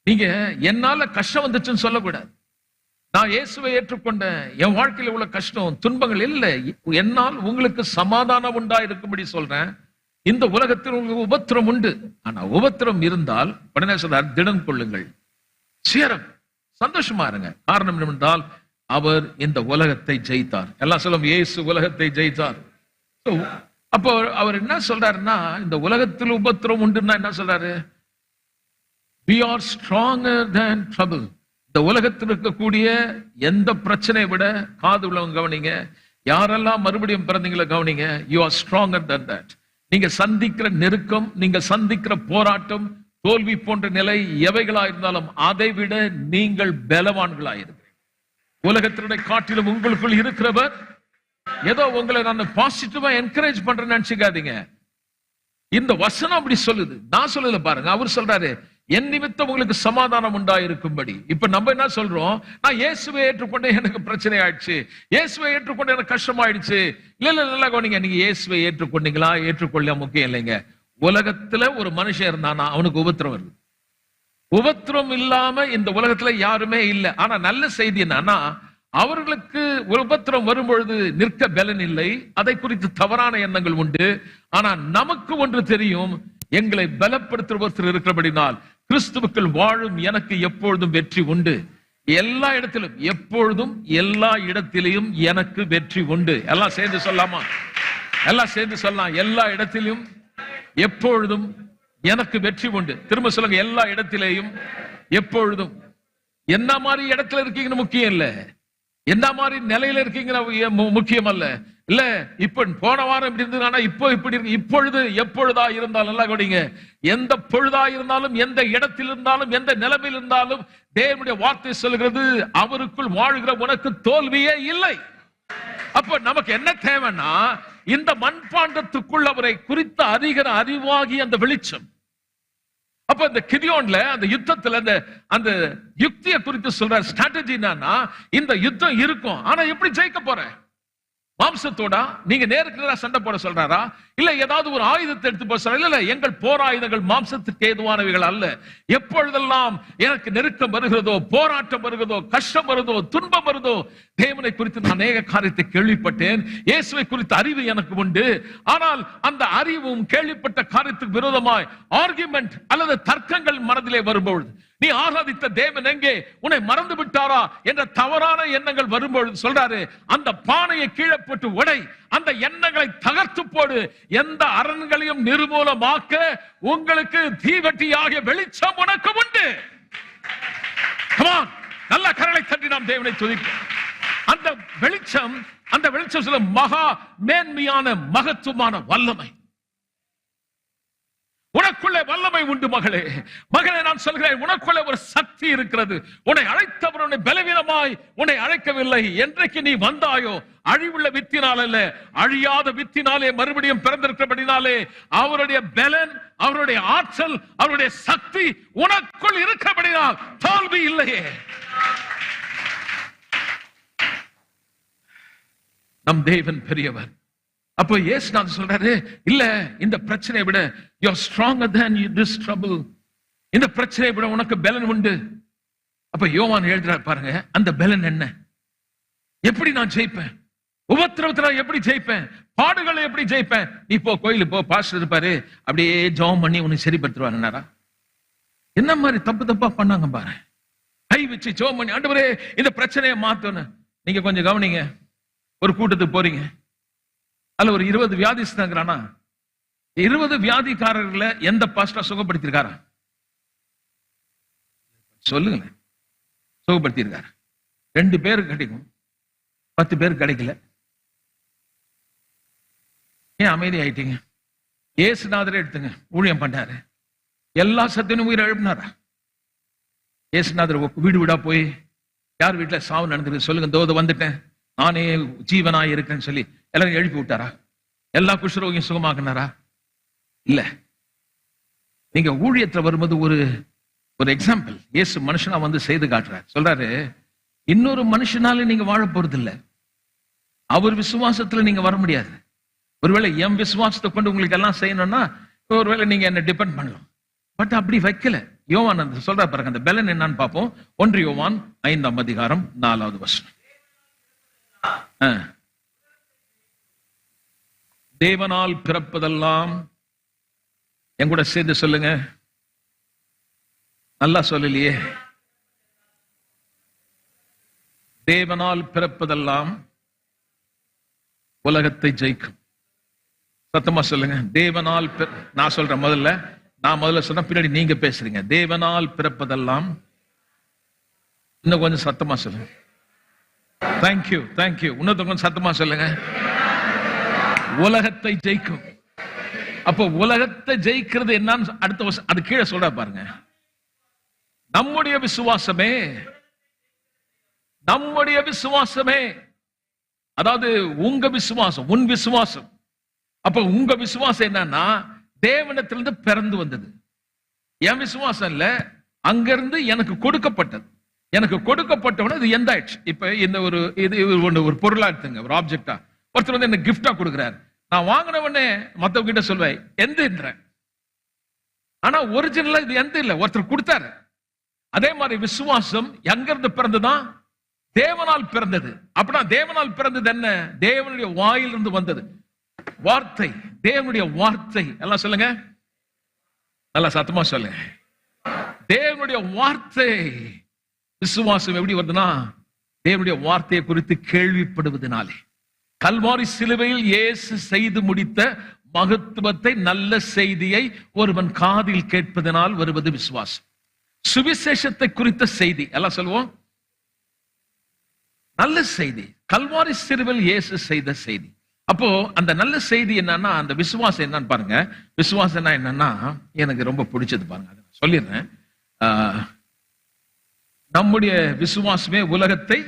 நீங்க என்னால கஷ்டம் வந்துச்சுன்னு சொல்லக்கூடாது. நான் இயேசுவை ஏற்றுக்கொண்டேன், என் வாழ்க்கையில உள்ள கஷ்டம் துன்பங்கள் இல்லை, என்னால் உங்களுக்கு சமாதானம் உண்டா இருக்கும்படி சொல்றேன். இந்த உலகத்தில் உங்களுக்கு உபத்திரம் உண்டு, ஆனா உபத்திரம் இருந்தால் உடனே சொல்றார், திடன் கொள்ளுங்கள், சேரம், சந்தோஷமா இருங்க. காரணம் என்னவென்றால் அவர் இந்த உலகத்தை ஜெயித்தார். எல்லாம் சொல்லும், இயேசு உலகத்தை ஜெயித்தார். அப்போ அவர் என்ன சொல்றாருன்னா, இந்த உலகத்தில் உபத்திரம் உண்டுன்னா என்ன சொல்றாரு, we are stronger than trouble. இந்த உலகத்தில் இருக்கக்கூடிய எந்த பிரச்சனையை விட, காது உள்ளவங்க கவனிங்க, யாரெல்லாம் மறுபடியும் பிறந்தீங்களோ கவனிங்க, you are stronger than that. நீங்க சந்திக்கிற நெருக்கம், நீங்க சந்திக்கிற போராட்டம், தோல்வி போன்ற நிலை எவைகளா இருந்தாலும் அதை விட நீங்கள் பலவான்களாயிருங்க. உலகத்தினுடைய காட்டிலும் உங்களுக்குள் இருக்கிறவர் ஏதோ உங்களை நான் பாசிட்டிவா என்கரேஜ் பண்றேன்னு நினைச்சுக்காதீங்க. இந்த வசனம் அப்படி சொல்லுது, நான் சொல்லல பாருங்க. அவர் சொல்றாரு, என் நிமித்தம் உங்களுக்கு சமாதானம் உண்டாயிருக்கும்படி. இப்ப நம்ம என்ன சொல்றோம், நான் இயேசுவை ஏற்றுக்கொண்டேன், எனக்கு பிரச்சனை ஆயிடுச்சு, இயேசுவை ஏற்றுக்கொண்டு எனக்கு கஷ்டம் ஆயிடுச்சு. இல்ல கவனிங்க, நீங்க இயேசுவை ஏற்றுக்கொண்டீங்களா ஏற்றுக்கொள்ள முக்கியம் இல்லைங்க. உலகத்துல ஒரு மனுஷன் இருந்தானா அவனுக்கு உபத்திரம் வருது. உபத்திரம் இல்லாம இந்த உலகத்துல யாருமே இல்லை. ஆனா நல்ல செய்தி என்னன்னா, அவர்களுக்கு உபத்திரம் வரும்பொழுது நிற்க பலன் இல்லை, அதை குறித்து தவறான எண்ணங்கள் உண்டு. ஆனா நமக்கு ஒன்று தெரியும், எங்களை பலப்படுத்துற ஒருத்தர் இருக்கிறபடினால் கிறிஸ்துவுக்குள் வாழும் எனக்கு எப்பொழுதும் வெற்றி உண்டு. எல்லா இடத்திலும், எப்பொழுதும், எல்லா இடத்திலையும் எனக்கு வெற்றி உண்டு. எல்லாம் சேர்ந்து சொல்லாமா? எல்லாம் சேர்ந்து சொல்லலாம். எல்லா இடத்திலும் எப்பொழுதும் எனக்கு வெற்றி உண்டு. திரும்ப சொல்லுங்க, எல்லா இடத்திலேயும் எப்பொழுதும். என்ன மாதிரி இடத்துல இருக்கீங்கன்னு முக்கியம் இல்ல, என்ன மாதிரி நிலையில இருக்கீங்க முக்கியம் அல்ல. இல்ல இப்ப போன வாரம் இப்படி இருந்தது, ஆனா இப்போ இப்படி இருக்கு. இப்பொழுது எப்பொழுதா இருந்தாலும், நல்லா கவனிங்க, எந்த பொழுதா இருந்தாலும், எந்த இடத்தில் இருந்தாலும், எந்த நிலைமையில் இருந்தாலும் தேவனுடைய வார்த்தை சொல்கிறது, அவருக்குள் வாழ்கிற உனக்கு தோல்வியே இல்லை. அப்ப நமக்கு என்ன தேவைன்னா, இந்த மண்பாண்டத்துக்குள் அவரை குறித்த அறிகிற அறிவாகி அந்த வெளிச்சம். அப்ப இந்த கிதியோன்ல, அந்த யுத்தத்துல அந்த யுக்தியை குறித்து சொல்ற ஸ்ட்ராட்டஜி என்னன்னா, இந்த யுத்தம் இருக்கும், ஆனா எப்படி ஜெயிக்க போற? மாம்சத்தோட நீங்க நேருக்கு நேரா சண்டை போட சொல்றாரா, இல்ல ஏதாவது ஒரு ஆயுதத்தை எடுத்து போட சொல்ற? இல்ல, எங்கள் போர் ஆயுதங்கள் மாம்சத்துக்கு ஏதுவானவைகள் அல்ல. எப்பொழுதெல்லாம் எனக்கு நெருக்கம் வருகிறதோ, போராட்டம் வருகிறதோ, கஷ்டம் வருதோ, துன்பம் வருதோ, தேவனை குறித்து நான் அநேக காரியத்தை கேள்விப்பட்டேன், இயேசுவை குறித்த அறிவு எனக்கு உண்டு. ஆனால் அந்த அறிவும் கேள்விப்பட்ட காரியத்துக்கு விரோதமாய் ஆர்குமெண்ட் அல்லது தர்க்கங்கள் மனதிலே வரும்பொழுது, நீ ஆராதித்த தேவன் எங்கே, உன்னை மறந்து விட்டாரா என்ற தவறான எண்ணங்கள் வரும்பொழுது சொல்றாரு, அந்த பானையை கீழே போட்டு உடை, அந்த எண்ணங்களை தகர்த்து போடு, எந்த அரண்களையும் நிர்மூலமாக்க உங்களுக்கு தீவட்டியாகிய வெளிச்சம் உனக்கு உண்டு. நல்ல கரலை தட்டி நாம் தேவனை துதிப்போம். அந்த வெளிச்சம் சொல்ல மகா மேன்மையான மகத்துவமான வல்லமை. உனக்குள்ளே வல்லமை உண்டு மகளே. மகளே, நான் சொல்கிறேன், உனக்குள்ளே ஒரு சக்தி இருக்கிறது. உன்னை அழைத்தவர் உன்னை பலவீனமாய் உன்னை அழைக்கவில்லை. என்றைக்கு நீ வந்தாயோ, அழிவுள்ள வித்தினால் அல்ல, அழியாத வித்தினாலே மறுபடியும் பிறந்திருக்கிறபடினாலே அவருடைய பலன், அவருடைய ஆற்றல், அவருடைய சக்தி உனக்குள் இருக்கிறபடினால் தோல்வி இல்லையே. நம் தேவன் பெரியவர். அப்போ இயேசுநாதர் சொல்றாரு, இல்ல, இந்த பிரச்சனையை விட you are stronger than this trouble. இந்த பிரச்சனையை விட உனக்கு பலன் உண்டு. அப்ப யோவான் எழுதுறார் பாருங்க, அந்த பலன் என்ன? எப்படி நான் ஜெயிப்பேன்? உபத்திரவத்துல எப்படி ஜெயிப்பேன்? பாடுகளை எப்படி ஜெயிப்பேன்? நீ போ, கோயிலுக்கு போ, பாஸ்டர் இருப்பாரு, அப்படியே ஜெபம் பண்ணி உன்னை சரிப்படுத்துவாருன்னாரா? என்ன மாதிரி தப்பு தப்பா பண்ணாங்க பாரு. கை வச்சு ஜெபம் பண்ணி, ஆண்டவரே இந்த பிரச்சனையை மாத்தணும். நீங்க கொஞ்சம் கவனிங்க. ஒரு கூட்டத்துக்கு போறீங்க, அல்ல ஒரு 20 வியாதிஸ்தாங்கிறானா, 20 வியாதிக்காரர்களை எந்த பாஸ்டர் சுகப்படுத்திருக்காரா? சொல்லுங்க. சுகப்படுத்திருக்காரு. 2 பேருக்கு கிடைக்கும், 10 பேருக்கு கிடைக்கல. ஏன் அமைதி ஆயிட்டீங்க? இயேசுநாதரே எடுத்துங்க, ஊழியம் பண்ணாரு, எல்லா சத்தியனும் உயிரை எழுப்பினாரா? இயேசுநாதர் வீடு வீடா போய், யார் வீட்டுல சாவு நடந்திருக்கு சொல்லுங்க, தோத வந்துட்டேன், நானே ஜீவனாய் இருக்கேன்னு சொல்லி எல்லாரும் எழுப்பி விட்டாரா? எல்லா குஷ்ரோகியும் சுகமாக்குனாரா? இல்ல. நீங்க ஊழியத்துல வரும்போது ஒரு எக்ஸாம்பிள் இயேசு மனுஷனா வந்து செய்து காட்டுறார். சொல்றாரு, இன்னொரு மனுஷனால நீங்க வாழ போறது இல்ல, அவர் விசுவாசத்துல நீங்க வர முடியாது. ஒருவேளை என் விசுவாசத்தை கொண்டு உங்களுக்கு எல்லாம் செய்யணும்னா ஒருவேளை நீங்க என்ன டிபெண்ட் பண்ணலாம். பட் அப்படி வைக்கல. யோவான் சொல்ற பாருங்க, அந்த பலன் என்னன்னு பார்ப்போம். 1 யோவான் 5ஆம் அதிகாரம் 4வது வசனம். தேவனால் பிறப்பதெல்லாம், என் கூட சேர்ந்து சொல்லுங்க, நல்லா சொல்லலையே. தேவனால் பிறப்பதெல்லாம் உலகத்தை ஜெயிக்கும். சத்தமா சொல்லுங்க. தேவனால், நான் சொல்றேன் முதல்ல, நான் முதல்ல சொன்ன பின்னாடி நீங்க பேசுறீங்க. தேவனால் பிறப்பதெல்லாம், இன்னும் கொஞ்சம் சத்தமா சொல்லுங்க. Thank you, thank you. இன்னொரு கொஞ்சம் சத்தமா சொல்லுங்க. உலகத்தை ஜெயிக்கும். அப்போ உலகத்தை ஜெயிக்கிறது என்னன்னு அடுத்த அது கீழே சொல்ற பாருங்க. நம்முடைய விசுவாசமே, நம்முடைய விசுவாசமே, அதாவது உங்க விசுவாசம், உன் விசுவாசம். அப்ப உங்க விசுவாசம் என்னன்னா தேவனிடத்திலிருந்து பிறந்து வந்தது. என் விசுவாசம் இல்ல, அங்கிருந்து எனக்கு கொடுக்கப்பட்டது. எனக்கு கொடுக்கப்பட்டவன இது எந்த ஆயிடுச்சு. இப்ப இந்த ஒரு பொருளா எடுத்துங்க, ஒரு ஆப்ஜெக்டா. ஒருத்தர் வந்து எனக்கு கிஃப்டா கொடுக்குறாரு. நான் வாங்கினவனே மத்தவங்க கிட்ட சொல்வேன் எந்த, ஆனா ஒரிஜினலா இது எந்த இல்ல, ஒருத்தர் கொடுத்தாரு. அதே மாதிரி விசுவாசம் எங்கிருந்து பிறந்துதான்? தேவனால் பிறந்தது. அப்படின்னா தேவனால் பிறந்தது என்ன? தேவனுடைய வாயிலிருந்து வந்தது வார்த்தை. தேவனுடைய வார்த்தை. எல்லாம் சொல்லுங்க, நல்லா சத்தமா சொல்லுங்க. தேவனுடைய வார்த்தை. விசுவாசம் எப்படி வருதுன்னா தேவனுடைய வார்த்தையை குறித்து கேள்விப்படுவதனாலே. கல்வாரி சிலுவையில் இயேசு செய்து முடித்த மகத்துவத்தை, நல்ல செய்தியை ஒருவன் காதில் கேட்பதனால் வருவது விசுவாசம். சுவிசேஷத்தை குறித்த செய்தி, எல்லாம் சொல்லுவோம், நல்ல செய்தி. கல்வாரி சிலுவையில் இயேசு செய்த செய்தி. அப்போ அந்த நல்ல செய்தி என்னன்னா, அந்த விசுவாசம் என்னன்னு பாருங்க. விசுவாசம் என்னன்னா எனக்கு ரொம்ப பிடிச்சது பாருங்க, அதை சொல்லிடுறேன். நம்முடைய விசுவாசமே உலகத்தை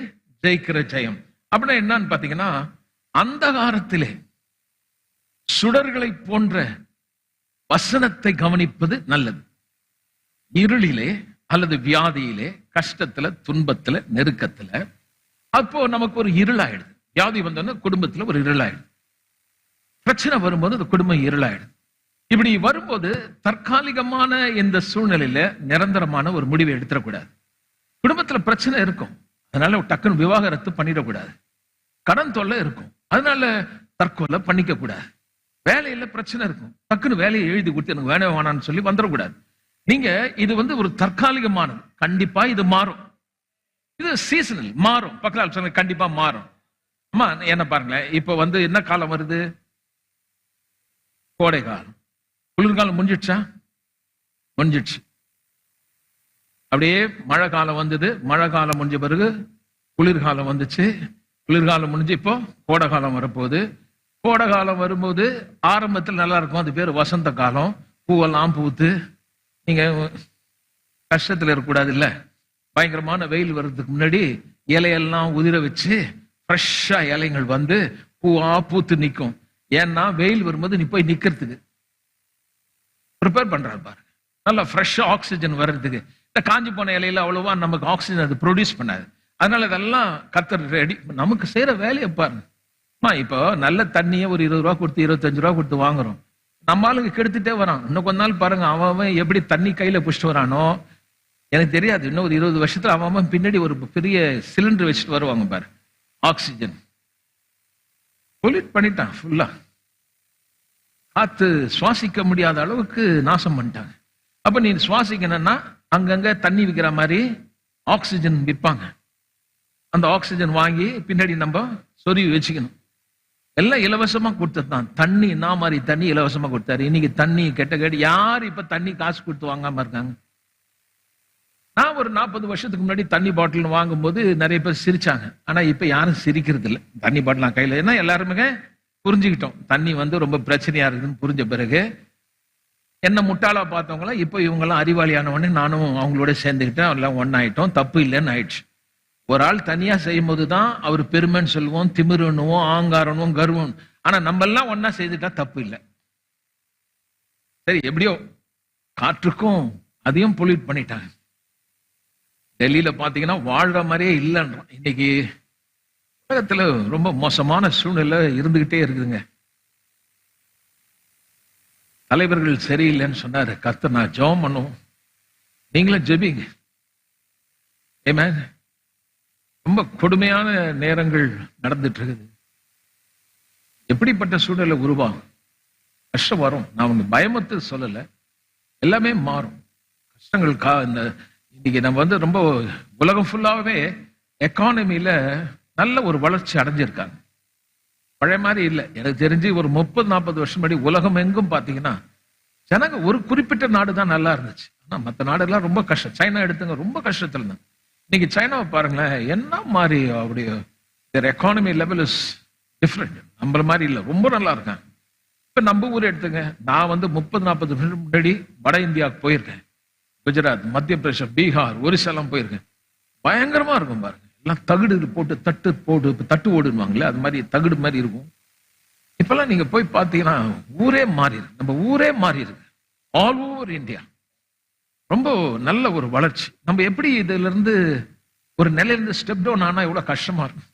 ஜெயிக்கிற ஜெயம். அப்படின்னா என்னன்னு பாத்தீங்கன்னா, அந்தகாரத்திலே சுடர்களை போன்ற வசனத்தை கவனிப்பது நல்லது. இருளிலே அல்லது வியாதியிலே, கஷ்டத்துல, துன்பத்துல, நெருக்கத்துல, அப்போ நமக்கு ஒரு இருளாயிடுது. வியாதி வந்தோன்னா குடும்பத்துல ஒரு இருளாயிடுது. பிரச்சனை வரும்போது அந்த குடும்பம் இருளாயிடுது. இப்படி வரும்போது தற்காலிகமான இந்த சூழ்நிலையில நிரந்தரமான ஒரு முடிவை எடுத்துடக்கூடாது. குடும்பத்துல பிரச்சனை இருக்கும், அதனால டக்குன்னு விவாகரத்து பண்ணிடக்கூடாது. கடன் தொல்லை இருக்கும், அதனால தற்கொலை பண்ணிக்க கூடாது. வேலையில பிரச்சனை இருக்கும், டக்குன்னு வேலையை எழுதி கொடுத்து எனக்கு வேணவே வேணான்னு சொல்லி வந்துடக்கூடாது. நீங்க இது ஒரு தற்காலிகமானது. கண்டிப்பா இது மாறும். இது சீசனல், மாறும். பக்கத்தில் சொன்ன கண்டிப்பா மாறும். அம்மா என்ன பாருங்களேன், இப்ப என்ன காலம் வருது? கோடை காலம். குளிர்காலம் முடிஞ்சிடுச்சா? முடிஞ்சிடுச்சு. அப்படியே மழை காலம் வந்தது. மழை காலம் முடிஞ்ச பிறகு குளிர்காலம் வந்துச்சு. குளிர்காலம் முடிஞ்சு இப்போ கோடை காலம் வரப்போகுது. கோடை காலம் வரும்போது ஆரம்பத்தில் நல்லா இருக்கும், அது பேர் வசந்த காலம். பூவெல்லாம் பூத்து நீங்க கஷ்டத்துல இருக்கக்கூடாது இல்ல. பயங்கரமான வெயில் வர்றதுக்கு முன்னாடி இலையெல்லாம் உதிர வச்சு ஃப்ரெஷ்ஷா இலைகள் வந்து பூவா பூத்து நிற்கும். ஏன்னா வெயில் வரும்போது நீ போய் நிக்கிறதுக்கு ப்ரிப்பேர் பண்றாரு பாருங்க. நல்லா ஃப்ரெஷ்ஷா ஆக்சிஜன் வர்றதுக்கு. இந்த காஞ்சி போன இலையில அவ்வளவா நமக்கு ஆக்சிஜன் அது ப்ரொடியூஸ் பண்ணாது. அதனால இதெல்லாம் கர்த்தர் ரெடி நமக்கு செய்யற வேலையை பாருங்க. இப்போ நல்ல தண்ணியை ஒரு 20 ரூபா கொடுத்து 25 ரூபா கொடுத்து வாங்குறோம். நம்ம ஆளுங்க கெடுத்துட்டே வரான். இன்னும் கொஞ்ச நாள் பாருங்க, அவன் எப்படி தண்ணி கையில புடிச்சிட்டு வரானோ எனக்கு தெரியாது. இன்னும் ஒரு 20 வருஷத்துல அவன் பின்னாடி ஒரு பெரிய சிலிண்டர் வச்சுட்டு வருவாங்க பாரு, ஆக்சிஜன். பொல்யூட் பண்ணிட்டான் ஃபுல்லா. காத்து சுவாசிக்க முடியாத அளவுக்கு நாசம் பண்ணிட்டாங்க. அப்ப நீ சுவாசிக்கணும்னா அங்கங்க தண்ணி விற்கிற மாதிரி ஆக்சிஜன் விற்பாங்க. அந்த ஆக்சிஜன் வாங்கி பின்னாடி நம்ம சொருவி வச்சுக்கணும். எல்லாம் இலவசமா கொடுத்ததுதான். தண்ணி என்ன மாதிரி தண்ணி இலவசமா கொடுத்தாரு. இன்னைக்கு தண்ணி கெட்ட கேட்டு யாரு இப்ப தண்ணி காசு கொடுத்து வாங்காம இருக்காங்க? நான் ஒரு 40 வருஷத்துக்கு முன்னாடி தண்ணி பாட்டில் வாங்கும் போது நிறைய பேர் சிரிச்சாங்க. ஆனா இப்ப யாரும் சிரிக்கிறது இல்லை. தண்ணி பாட்டில் கையில, ஏன்னா எல்லாருமே புரிஞ்சுக்கிட்டோம் தண்ணி ரொம்ப பிரச்சனையா இருக்குதுன்னு புரிஞ்ச பிறகு என்ன முட்டாளா பார்த்தவங்களா இப்ப இவங்க எல்லாம் அறிவாளியானவொடனே நானும் அவங்களோட சேர்ந்துக்கிட்டேன். எல்லாம் ஒன்னாயிட்டோம். தப்பு இல்லைன்னு ஆயிடுச்சு. ஒரு ஆள் தனியா செய்யும் போதுதான் அவர் பெருமைன்னு சொல்லுவோம், திமிருன்னுவோம், ஆங்காரனும், கர்வம். ஆனா நம்ம எல்லாம் ஒன்னா செய்துட்டா தப்பு இல்லை. சரி, எப்படியோ காற்றுக்கும் அதையும் பொல்யூட் பண்ணிட்டாங்க. டெல்லியில பாத்தீங்கன்னா வாழ்ற மாதிரியே இல்லைன்றான். இன்னைக்கு உலகத்துல ரொம்ப மோசமான சூழ்நிலை இருந்துகிட்டே இருக்குதுங்க. தலைவர்கள் சரியில்லைன்னு சொன்னாரு கர்த்தர். நான் ஜெபம் பண்ணுவோம், நீங்களும் ஜெபிங்க. ஆமென். ரொம்ப கொடுமையான நேரங்கள் நடந்துட்டு இருக்குது. எப்படிப்பட்ட சூழ்நிலை உருவாகும், கஷ்டம் வரும். நான் உங்க பயமத்து சொல்லல, எல்லாமே மாறும். கஷ்டங்கள் இந்த இன்னைக்கு நம்ம ரொம்ப உலகம் ஃபுல்லாவே எக்கானமில நல்ல ஒரு வளர்ச்சி அடைஞ்சிருக்காங்க. பழைய மாதிரி இல்லை. எனக்கு தெரிஞ்சு ஒரு 30-40 வருஷம் முன்னாடி உலகம் எங்கும் பாத்தீங்கன்னா ஜனங்க ஒரு குறிப்பிட்ட நாடு தான் நல்லா இருந்துச்சு. ஆனா மற்ற நாடெல்லாம் ரொம்ப கஷ்டம். சைனா எடுத்துங்க, ரொம்ப கஷ்டத்துல இருந்தாங்க. இன்னைக்கு சைனாவை பாருங்களேன், என்ன மாதிரி அப்படியே எக்கானமி லெவல் இஸ் டிஃப்ரெண்ட். நம்மள மாதிரி இல்லை, ரொம்ப நல்லா இருக்காங்க. இப்ப நம்ம ஊர் எடுத்துங்க. நான் 30-40 வருஷம் முன்னாடி வட இந்தியாவுக்கு போயிருக்கேன். குஜராத், மத்திய பிரதேசம், பீகார், ஒரிசாலாம் போயிருக்கேன். பயங்கரமா இருக்கும் பாருங்க. எல்லாம் தகுடு போட்டு தட்டு ஓடுவாங்களே, அது மாதிரி தகுடு மாதிரி இருக்கும். இப்பெல்லாம் நீங்க போய் பார்த்தீங்கன்னா ஊரே மாறி இருக்கு. நம்ம ஊரே மாறி இருக்கு. ஆல் ஓவர் இந்தியா ரொம்ப நல்ல ஒரு வளர்ச்சி. நம்ம எப்படி இதுல இருந்து ஒரு நிலையிலிருந்து ஸ்டெப் டவுன் ஆனா எவ்வளவு கஷ்டமா இருக்கும்.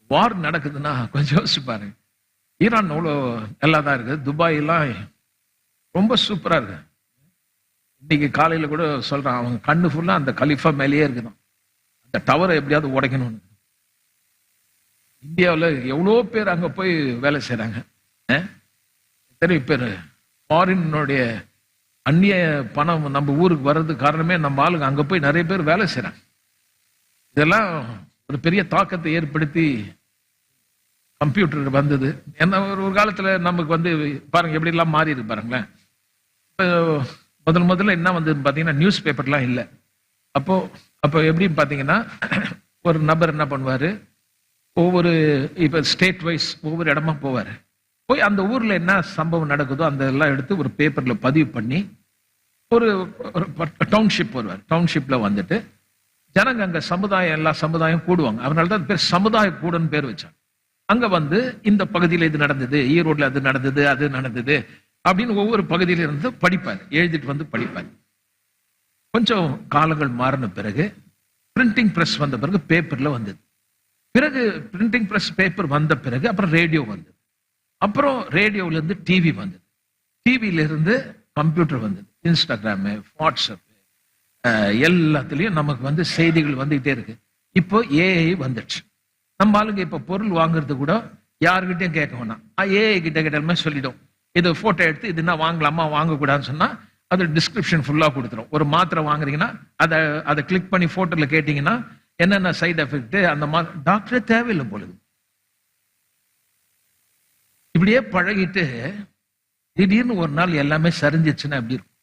வார் நடக்குதுன்னா கொஞ்சம் யோசிச்சு பாருங்க. ஈரான் எவ்வளோ நல்லா தான் இருக்கு. துபாய் எல்லாம் ரொம்ப சூப்பரா இருக்கு. இன்னைக்கு காலையில கூட சொல்றான், அவங்க கண்ணு ஃபுல்லா அந்த கலிஃபா மேலேயே இருக்குதான். அந்த டவரை எப்படியாவது உடைக்கணும்னு. இந்தியாவில் எவ்வளோ பேர் அங்க போய் வேலை செய்யறாங்க. எத்தனை பேர் ஃபாரினுடைய அந்நிய பணம் நம்ம ஊருக்கு வர்றதுக்கு காரணமே நம்ம ஆளுங்க அங்க போய் நிறைய பேர் வேலை செய்யறாங்க. இதெல்லாம் ஒரு பெரிய தாக்கத்தை ஏற்படுத்தி கம்ப்யூட்டர் வந்தது. ஏன்னா ஒரு காலத்துல நமக்கு பாருங்க எப்படி எல்லாம் மாறி இருக்கு பாருங்களேன். முதல்ல என்ன வந்ததுன்னு பாத்தீங்கன்னா நியூஸ் பேப்பர்லாம் இல்லை. அப்போ எப்படி பாத்தீங்கன்னா ஒரு நபர் என்ன பண்ணுவாரு, ஒவ்வொரு இப்ப ஸ்டேட் வைஸ் ஒவ்வொரு இடமா போவாரு. போய் அந்த ஊர்ல என்ன சம்பவம் நடக்குதோ அந்த எல்லாம் எடுத்து ஒரு பேப்பர்ல பதிவு பண்ணி ஒரு டவுன்ஷிப் வருவார். டவுன்ஷிப்ல வந்துட்டு ஜனங்க அங்க எல்லா சமுதாயம் கூடுவாங்க. அதனாலதான் பேர் சமுதாய கூடன்னு பேர் வச்சாங்க. அங்க இந்த பகுதியில இது நடந்தது, ஈரோட்ல அது நடந்தது, அது நடந்தது அப்படின்னு ஒவ்வொரு பகுதியில இருந்து படிப்பார், எழுதிட்டு படிப்பார். கொஞ்சம் காலங்கள் மாறின பிறகு பிரிண்டிங் பிரஸ் வந்த பிறகு பேப்பர்ல வந்தது. பிறகு பிரிண்டிங் பிரஸ் பேப்பர் வந்த பிறகு அப்புறம் ரேடியோ வந்தது. அப்புறம் ரேடியோல இருந்து டிவி வந்தது. டிவில இருந்து கம்ப்யூட்டர் வந்தது. இன்ஸ்டாகிராமு, வாட்ஸ்அப், எல்லாத்துலயும் நமக்கு செய்திகள் வந்துகிட்டே இருக்கு. இப்போ ஏஐ வந்துடுச்சு. நம்ம ஆளுங்க இப்ப பொருள் வாங்குறது கூட யாருக்கிட்டையும் கேட்க வேணாம், ஏஐ கிட்ட கேட்டாலுமே சொல்லிடும். இது போட்டோ எடுத்து இது என்ன வாங்கலாமா வாங்கக்கூடாதுன்னு சொன்னா அது டிஸ்கிரிப்ஷன் ஃபுல்லா கொடுத்துரும். ஒரு மாத்திரை வாங்குறீங்கன்னா அதை கிளிக் பண்ணி போட்டோல கேட்டீங்கன்னா என்னென்ன சைடு எஃபெக்ட், அந்த டாக்டரே தேவையில்லை பொழுது. இப்படியே பழகிட்டு திடீர்னு ஒரு நாள் எல்லாமே சரிஞ்சிச்சுன்னா எப்படி இருக்கும்?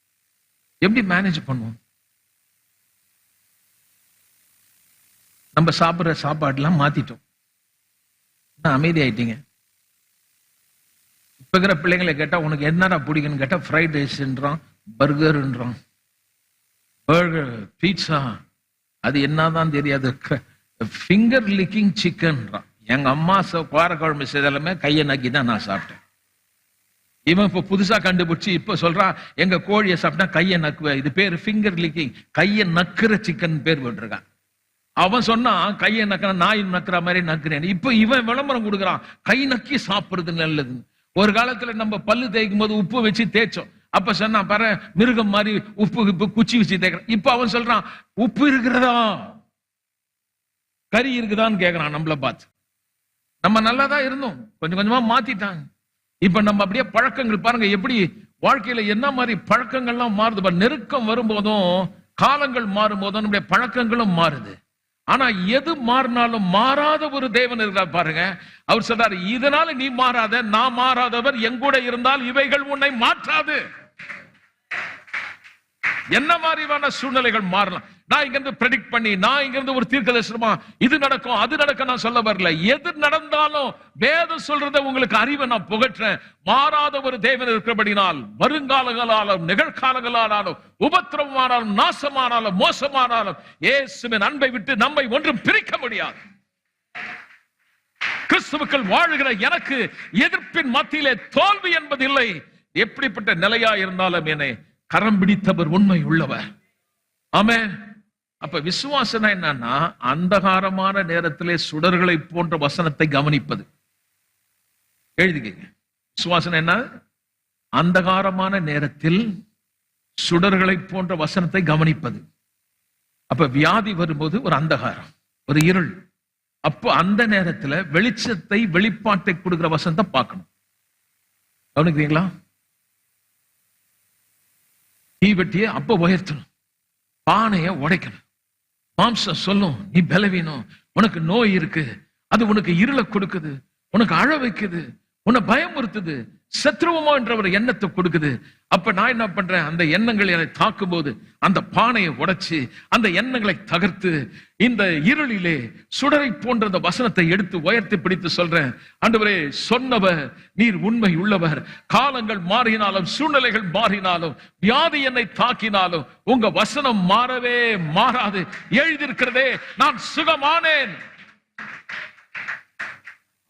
எப்படி மேனேஜ் பண்ணுவோம்? நம்ம சாப்பிட்ற சாப்பாடுலாம் மாத்திட்டோம். அமைதி ஆயிட்டீங்க. இருக்கிற பிள்ளைங்களை கேட்டா உனக்கு என்னடா பிடிக்குன்னு கேட்டா ஃப்ரைட் ரைஸ்ன்றான், பர்கர்ன்றான், பர்கர், பீட்சா, அது என்னதான் தெரியாது, ஃபிங்கர் லிக்கிங் சிக்கன்றான். எங்க அம்மா காரக்குழம்பு செய்தாலுமே கையை நக்கி தான் நான் சாப்பிட்டேன். இவன் இப்ப புதுசா கண்டுபிடிச்சு இப்ப சொல்றான், எங்க கோழியை சாப்பிட்டா கையை நக்குவேன், இது பேர் ஃபிங்கர் லிக்கிங், கையை நக்குற சிக்கன் பேர் போட்டிருக்கான். அவன் சொன்னா கையை நக்கிற நாய் நக்குற மாதிரி நக்குறேன். இப்ப இவன் விளம்பரம் கொடுக்குறான், கை நக்கி சாப்பிடுறது நல்லது. ஒரு காலத்துல நம்ம பல்லு தேய்க்கும் போது உப்பு வச்சு தேய்ச்சோம். அப்ப சொன்னா பாரு, மிருகம் மாதிரி உப்பு குச்சி வச்சு தேய்க்கிறான். இப்ப அவன் சொல்றான், உப்பு இருக்கிறதா கறி இருக்குதான்னு கேக்குறான் நம்மள பார்த்து. நம்ம நல்லாதான் இருந்தோம், கொஞ்சம் கொஞ்சமா மாத்திட்டாங்க. இப்ப நம்ம அப்படியே பழக்கங்கள் பாருங்க எப்படி வாழ்க்கையில என்ன மாதிரி பழக்கங்கள்லாம் மாறுது. நெருக்கம் வரும்போதும் காலங்கள் மாறும் போதும் நம்முடைய பழக்கங்களும் மாறுது. ஆனா எது மாறினாலும் மாறாத ஒரு தேவன் இருக்கிறார் பாருங்க. அவர் சொல்றாரு, இதனால நீ மாறாத, நான் மாறாதவர் எங்கூட இருந்தால் இவைகள் உன்னை மாற்றாது. என்ன மாதிரியான சூழ்நிலைகள் மாறலாம். நான் இங்க இருந்து பிரெடிக்ட் பண்ணி, நான் இங்க இருந்து ஒரு தீர்க்கதரிசனமா இது நடக்கும் அது நடக்கும் நான் சொல்ல வரல. எது நடந்தாலும் வேதம் சொல்றத உங்களுக்கு அறிவை நான் புகற்றேன். மாறாத ஒரு தேவன் இருக்கிறபடினால் வருங்காலங்களாலும் நிகழ்காலங்களாலும் உபத்திரவமானாலும் நாசமானாலும் மோசமானாலும் இயேசுவின் அன்பை விட்டு நம்மை ஒன்றும் பிரிக்க முடியாது. கிறிஸ்துவுக்குள் வாழுகிற எனக்கு எதிர்ப்பின் மத்தியிலே தோல்வி என்பது இல்லை. எப்படிப்பட்ட நிலையா இருந்தாலும் என்னை கரம் பிடித்தவர் உண்மை உள்ளவர். ஆமென். அப்ப விசுவாசம் என்னன்னா, அந்தகாரமான நேரத்திலே சுடர்களை போன்ற வசனத்தை கவனிப்பது. எழுதிக்கங்க. விசுவாசம் என்ன? அந்தகாரமான நேரத்தில் சுடர்களை போன்ற வசனத்தை கவனிப்பது. அப்ப வியாதி வரும்போது ஒரு அந்தகாரம், ஒரு இருள். அப்போ அந்த நேரத்துல வெளிச்சத்தை, வெளிப்பாட்டை கொடுக்கிற வசனத்தை பார்க்கணும். கவனிக்கிறீங்களா? தீவெட்டியை அப்ப உயர்த்தணும், பானையை உடைக்கணும். மாம்சம் சொல்லும், நீ பலவீனம், உனக்கு நோய் இருக்கு, அது உனக்கு இருளை கொடுக்குது, உனக்கு அழ வைக்குது, உன்னை பயமுறுத்துது, சத்ருவமா என்ற ஒரு எண்ணத்தை கொடுக்குது. அப்ப நான் என்ன பண்றேன், அந்த எண்ணங்கள் என்னை தாக்கும் போது அந்த பானையை உடைச்சு அந்த எண்ணங்களை தகர்த்து இந்த இருளிலே சுடரை போன்ற அந்த வசனத்தை எடுத்து உயர்த்தி பிடித்து சொல்றேன், ஆண்டவரே சொன்னவர் நீர் உண்மை உள்ளவர். காலங்கள் மாறினாலும் சூழ்நிலைகள் மாறினாலும் வியாதி என்னை தாக்கினாலும் உங்க வசனம் மாறவே மாறாது. எழுதியிருக்கிறதே, நான் சுகமானேன்.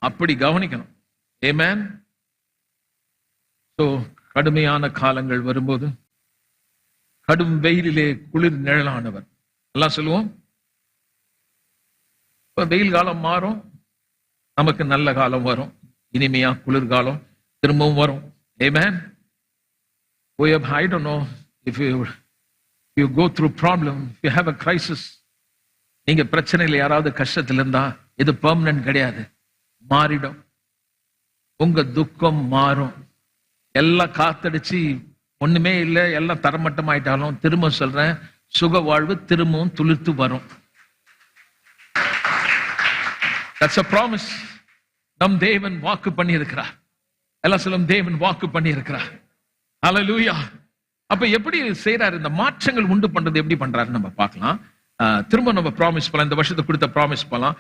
அப்படி கவனிக்கணும். ஆமென். கடுமையான காலங்கள் வரும்போது கடும் வெயிலிலே குளிர் நிழலானவர் எல்லாம் சொல்லுவோம். வெயில் காலம் மாறும், நமக்கு நல்ல காலம் வரும், இனிமையா குளிர்காலம் திரும்பவும் வரும். Amen. I don't know if you go through problem, if you have a crisis, நீங்க பிரச்சனையில் யாராவது கஷ்டத்தில் இருந்தா இது பெர்மனன்ட் கிடையாது, மாறிடும். உங்க துக்கம் மாறும். எல்லாம் காத்தடிச்சு ஒண்ணுமே இல்லை, எல்லாம் தரமட்டம் ஆயிட்டாலும் திரும்ப சொல்றேன், சுக வாழ்வு திரும்பவும் துளிர்த்து வரும். That's a promise. நம் தேவன் வாக்கு பண்ணி இருக்கிறார். எல்லாம் சொல்லும், தேவன் வாக்கு பண்ணி இருக்கிறார். ஹல்லேலூயா. அப்ப எப்படி செய்யறாரு, இந்த மாற்றங்கள் உண்டு பண்றது எப்படி பண்றாரு நம்ம பார்க்கலாம். திரும்ப நம்ம ப்ராமிஸ் பண்ணலாம், இந்த வருஷத்துக்கு கொடுத்த ப்ராமிஸ் பண்ணலாம்.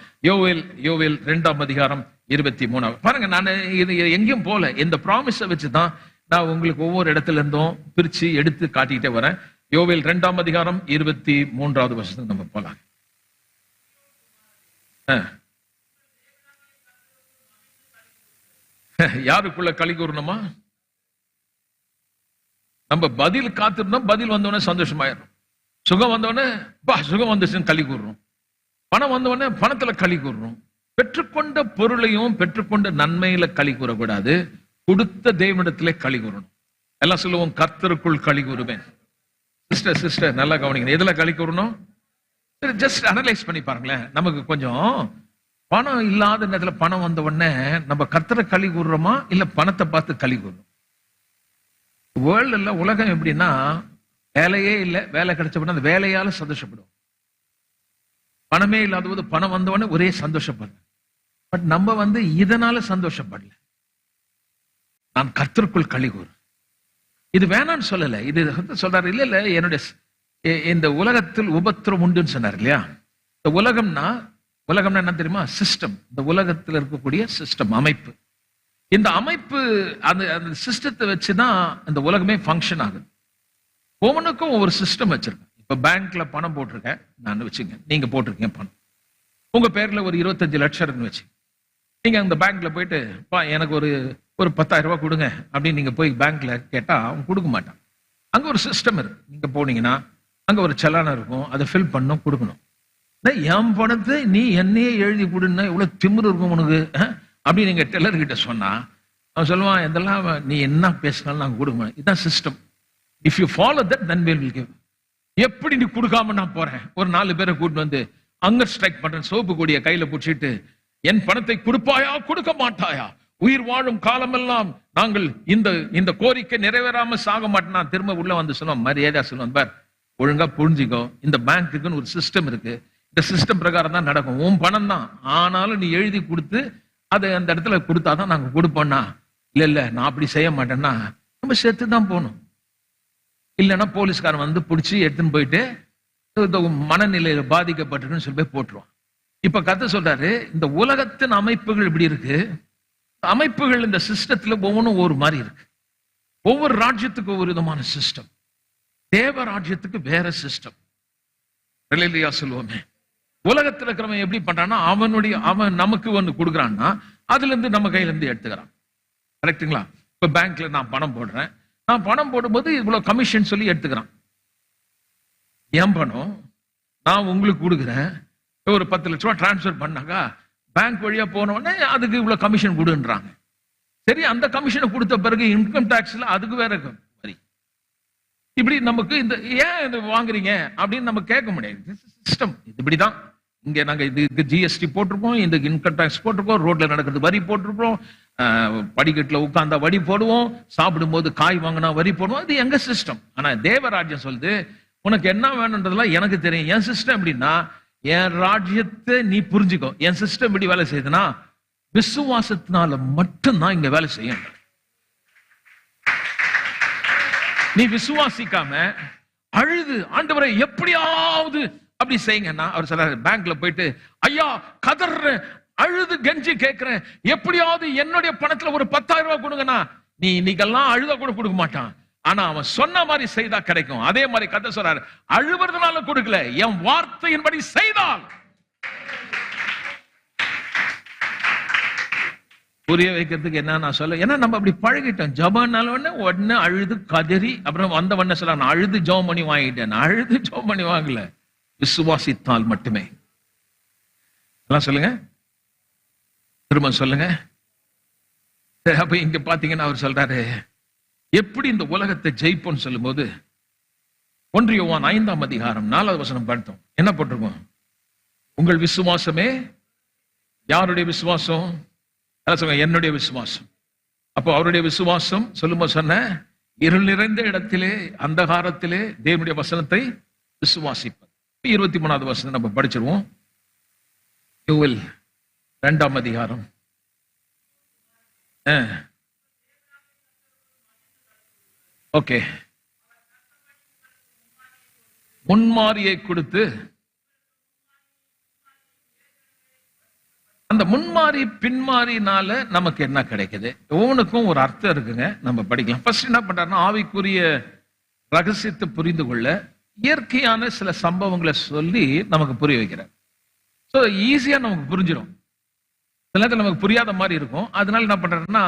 யோவேல் 2ஆம் அதிகாரம் 23. பாருங்க, நான் இது எங்கேயும் போல, இந்த ப்ராமிஸை வச்சுதான் நான் உங்களுக்கு ஒவ்வொரு இடத்துல இருந்தும் பிரிச்சு எடுத்து காட்டிக்கிட்டே வரேன். யோவேல் 2ஆம் அதிகாரம் 23வது வருஷத்துக்கு நம்ம போலாம். யாருக்குள்ள களி கூறணுமா? நம்ம பதில் காத்திருந்தோம், பதில் வந்தோடனே சந்தோஷமாயிரும். சுகம் வந்தவொடனே சுகம் வந்துச்சுன்னு களி கூறுறோம். பணம் வந்தவொடனே பணத்துல களி கூறுறோம். பெற்றுக்கொண்ட பொருளையும் பெற்றுக்கொண்ட நன்மையில களி கூறக்கூடாது, கொடுத்த தேவனிடத்திலே களி கூறணும். எல்லாம் சொல்லுவோம், கர்த்தருக்குள் களி கூறுவேன். சிஸ்டர் நல்லா கவனிக்கணும், எதுல களி கூறணும்? ஜஸ்ட் அனலைஸ் பண்ணி பாருங்களேன். நமக்கு கொஞ்சம் பணம் இல்லாத நேரத்துல பணம் வந்த உடனே நம்ம கர்த்தரை களி கூறுறோமா இல்ல பணத்தை பார்த்து களி கூறுறோம்? வேர்ல்டுல உலகம் எப்படின்னா, வேலையே இல்லை, வேலை கிடைச்ச அந்த வேலையால சந்தோஷப்படும். பணமே இல்லாத போது பணம் வந்தவொடனே ஒரே சந்தோஷப்படுறேன். பட் நம்ம இதனால சந்தோஷப்படல. நான் கர்த்தருக்குள் களி கூறு. இது வேணான்னு சொல்லல, இது சொல்றாரு. இல்ல என்னுடைய இந்த உலகத்தில் உபத்திரம் உண்டுன்னு சொன்னார் இல்லையா? இந்த உலகம்னா என்ன தெரியுமா? சிஸ்டம். இந்த உலகத்தில் இருக்கக்கூடிய சிஸ்டம், அமைப்பு. இந்த அமைப்பு அந்த அந்த சிஸ்டத்தை வச்சுதான் இந்த உலகமே ஃபங்க்ஷன் ஆகுது. ஒவ்வொன்றுக்கும் ஒவ்வொரு சிஸ்டம் வச்சிருக்கேன். இப்ப பேங்க்ல பணம் போட்டிருக்கேன் நான் வச்சுங்க, நீங்க போட்டிருக்கீங்க பணம், உங்க பேர்ல ஒரு 25 லட்சம் இருக்குன்னு வச்சு, நீங்க அந்த பேங்க்ல போயிட்டு எனக்கு ஒரு ஒரு 10,000 ரூபாய் கொடுங்க அப்படின்னு நீங்க போய் பேங்க்ல கேட்டா அவங்க கொடுக்க மாட்டான். அங்க ஒரு சிஸ்டம் இருக்கு. நீங்க போனீங்கன்னா அங்க ஒரு செலானம் இருக்கும், அதை ஃபில் பண்ணணும், கொடுக்கணும். என் பணத்தை நீ என்னையே எழுதி கொடுன்னா எவ்வளவு திமிரு இருக்கும் உனக்கு அப்படின்னு நீங்க டெல்லர் கிட்ட சொன்னா அவன் சொல்லுவான், இதெல்லாம் நீ என்ன பேசினாலும் நாங்க கொடுக்க மாட்டோம். இதுதான் system. If you follow that then we will give. எப்படி நீ கொடுக்காம நான் போறேன், ஒரு 4 பேரை கூட்டு வந்து அங்க ஸ்ட்ரைக் பண்றேன், சோப்பு கொடிய கையில பிடிச்சிட்டு என் பணத்தை கொடுப்பாயா கொடுக்க மாட்டாயா, உயிர் வாழும் காலமெல்லாம் நாங்கள் இந்த இந்த கோரிக்கை நிறைவேறாம சாக மாட்டேன். திரும்ப உள்ள வந்து சொல்லுவோம், மரியாதையா சொல்லுவோம், பார் ஒழுங்கா புரிஞ்சுக்கோ, இந்த பேங்க்குன்னு ஒரு சிஸ்டம் இருக்கு, இந்த சிஸ்டம் பிரகாரம் தான் நடக்கும். உன் பணம் தான், ஆனாலும் நீ எழுதி கொடுத்து அதை அந்த இடத்துல கொடுத்தாதான் நாங்க கொடுப்போம்னா, இல்ல நான் அப்படி செய்ய மாட்டேன்னா நம்ம செத்து தான் போகணும். இல்லைன்னா போலீஸ்காரன் வந்து பிடிச்சி எடுத்துன்னு போயிட்டு மனநிலையில பாதிக்கப்பட்டிருக்குன்னு சொல்லி போய் போட்டுருவான். இப்ப கதை சொல்றாரு, இந்த உலகத்தின் அமைப்புகள் இப்படி இருக்கு. அமைப்புகள் இந்த சிஸ்டத்துல ஒவ்வொன்றும் ஒரு மாதிரி இருக்கு. ஒவ்வொரு ராஜ்யத்துக்கு ஒரு விதமான சிஸ்டம், தேவ ராஜ்யத்துக்கு வேற சிஸ்டம். சொல்லுவோமே, உலகத்துல இருக்கிறவன் எப்படி பண்றான்னா அவன் நமக்கு ஒண்ணு கொடுக்குறான்னா அதுல இருந்து நம்ம கையில இருந்து எடுத்துக்கிறான். கரெக்டுங்களா? இப்ப பேங்க்ல நான் பணம் போடுறேன், நான் பணம் போடும்போது இவ்வளவு கமிஷன் சொல்லி எடுத்துக்கிறான். என் பணம் நான் உங்களுக்கு கொடுக்குறேன், ஒரு 10 லட்ச ரூபாய் டிரான்ஸ்பர் பண்ணாக்கா பேங்க் வழியா போன உடனே அதுக்கு இவ்வளவு கமிஷன் கொடுன்றாங்க. சரி, அந்த கமிஷனை கொடுத்த பிறகு இன்கம் டாக்ஸ்ல அதுக்கு வேற வரி. இப்படி நமக்கு இந்த ஏன் இது வாங்குறீங்க அப்படின்னு நம்ம கேட்க முடியாது. சிஸ்டம் இப்படிதான். இங்க நாங்க இதுக்கு ஜிஎஸ்டி போட்டிருக்கோம், இந்த இன்கம் டாக்ஸ் போட்டிருக்கோம், ரோட்ல நடக்கிறது வரி போட்டிருக்கோம், படிக்கட்டுல உட்கார்ந்தா வரி போடுவோம், சாப்பிடும் போது காய் வாங்கினா வரி போடுவோம். அது எங்க சிஸ்டம். ஆனா தேவராஜ்யம் சொல்லுது, உனக்கு என்ன வேணும்ன்றதெல்லாம் எனக்கு தெரியும். என் சிஸ்டம் எப்படின்னா, என் ராஜ்யத்தை நீ புரிஞ்சுக்கோ. என் சிஸ்டம் எப்படி வேலை செய்யுதுன்னா, விசுவாசத்தினால மட்டும்தான் இங்க வேலை செய்யும். நீ விசுவாசிக்காம அழுது ஆண்டவரை எப்படியாவது அப்படி செய்யுங்கன்னா, அவர் சொல்றாரு, பேங்க்ல போயிட்டு ஐயா கதற அழுது கெஞ்சி கேட்கிறேன், எப்படியாவது என்னுடைய பணத்துல ஒரு 10,000 ரூபாய் கொடுங்கன்னா, நீ இன்னைக்கெல்லாம் அழுத கூட கொடுக்க மாட்டான். ஆனா அவன் சொன்ன மாதிரி செய்தா கிடைக்கும். அதே மாதிரி கதை சொல்றாரு, அழுவறதுனால கொடுக்கல, என் வார்த்தையின்படி செய்தால். புரிய வைக்கிறதுக்கு என்ன நான் சொல்ல, ஏன்னா நம்ம அப்படி பழகிட்டோம். ஜபம்னால உடனே அழுது கதறி, அப்புறம் வந்த உடனே சொல்ல, நான் அழுது ஜெபம் பண்ணி வாங்கிட்டேன். அழுது ஜெபம் பண்ணி வாங்கல, விசுவாசித்தால் மட்டுமே. எல்லாம் சொல்லுங்க, திரும்ப சொல்லுங்க. அப்ப இங்க பாத்தீங்கன்னா அவர் சொல்றாரு, எப்படி இந்த உலகத்தை ஜெயிப்போன்னு சொல்லும் போது 1 யோவான் 5ஆம் அதிகாரம் 4வது வசனம் பார்த்தோம். என்ன போட்டிருக்கோம்? உங்கள் விசுவாசமே யாருடைய விசுவாசம்? என்னுடைய விசுவாசம். அப்போ அவருடைய விசுவாசம் சொல்லுமா சொன்ன, இருள் நிறைந்த இடத்திலே அந்தகாரத்திலே தேவனுடைய வசனத்தை விசுவாசிப்பது. 23வது வசனம் நம்ம படிச்சிருவோம். 2ஆம் அதிகாரம். ஓகே, முன்மாரியை கொடுத்து, அந்த முன்மாறி பின்மாறினால நமக்கு என்ன கிடைக்குது? ஒவ்வொன்றுக்கும் ஒரு அர்த்தம் இருக்குங்க, நம்ம படிக்கலாம். ஃபர்ஸ்ட் என்ன பண்றாருன்னா, ஆவிக்குரிய ரகசியத்தை புரிந்து கொள்ள இயற்கையான சில சம்பவங்களை சொல்லி நமக்கு புரிய வைக்கிறார். ஸோ ஈஸியா நமக்கு புரிஞ்சிடும். சில நேரத்தில் நமக்கு புரியாத மாதிரி இருக்கும். அதனால என்ன பண்றாருன்னா,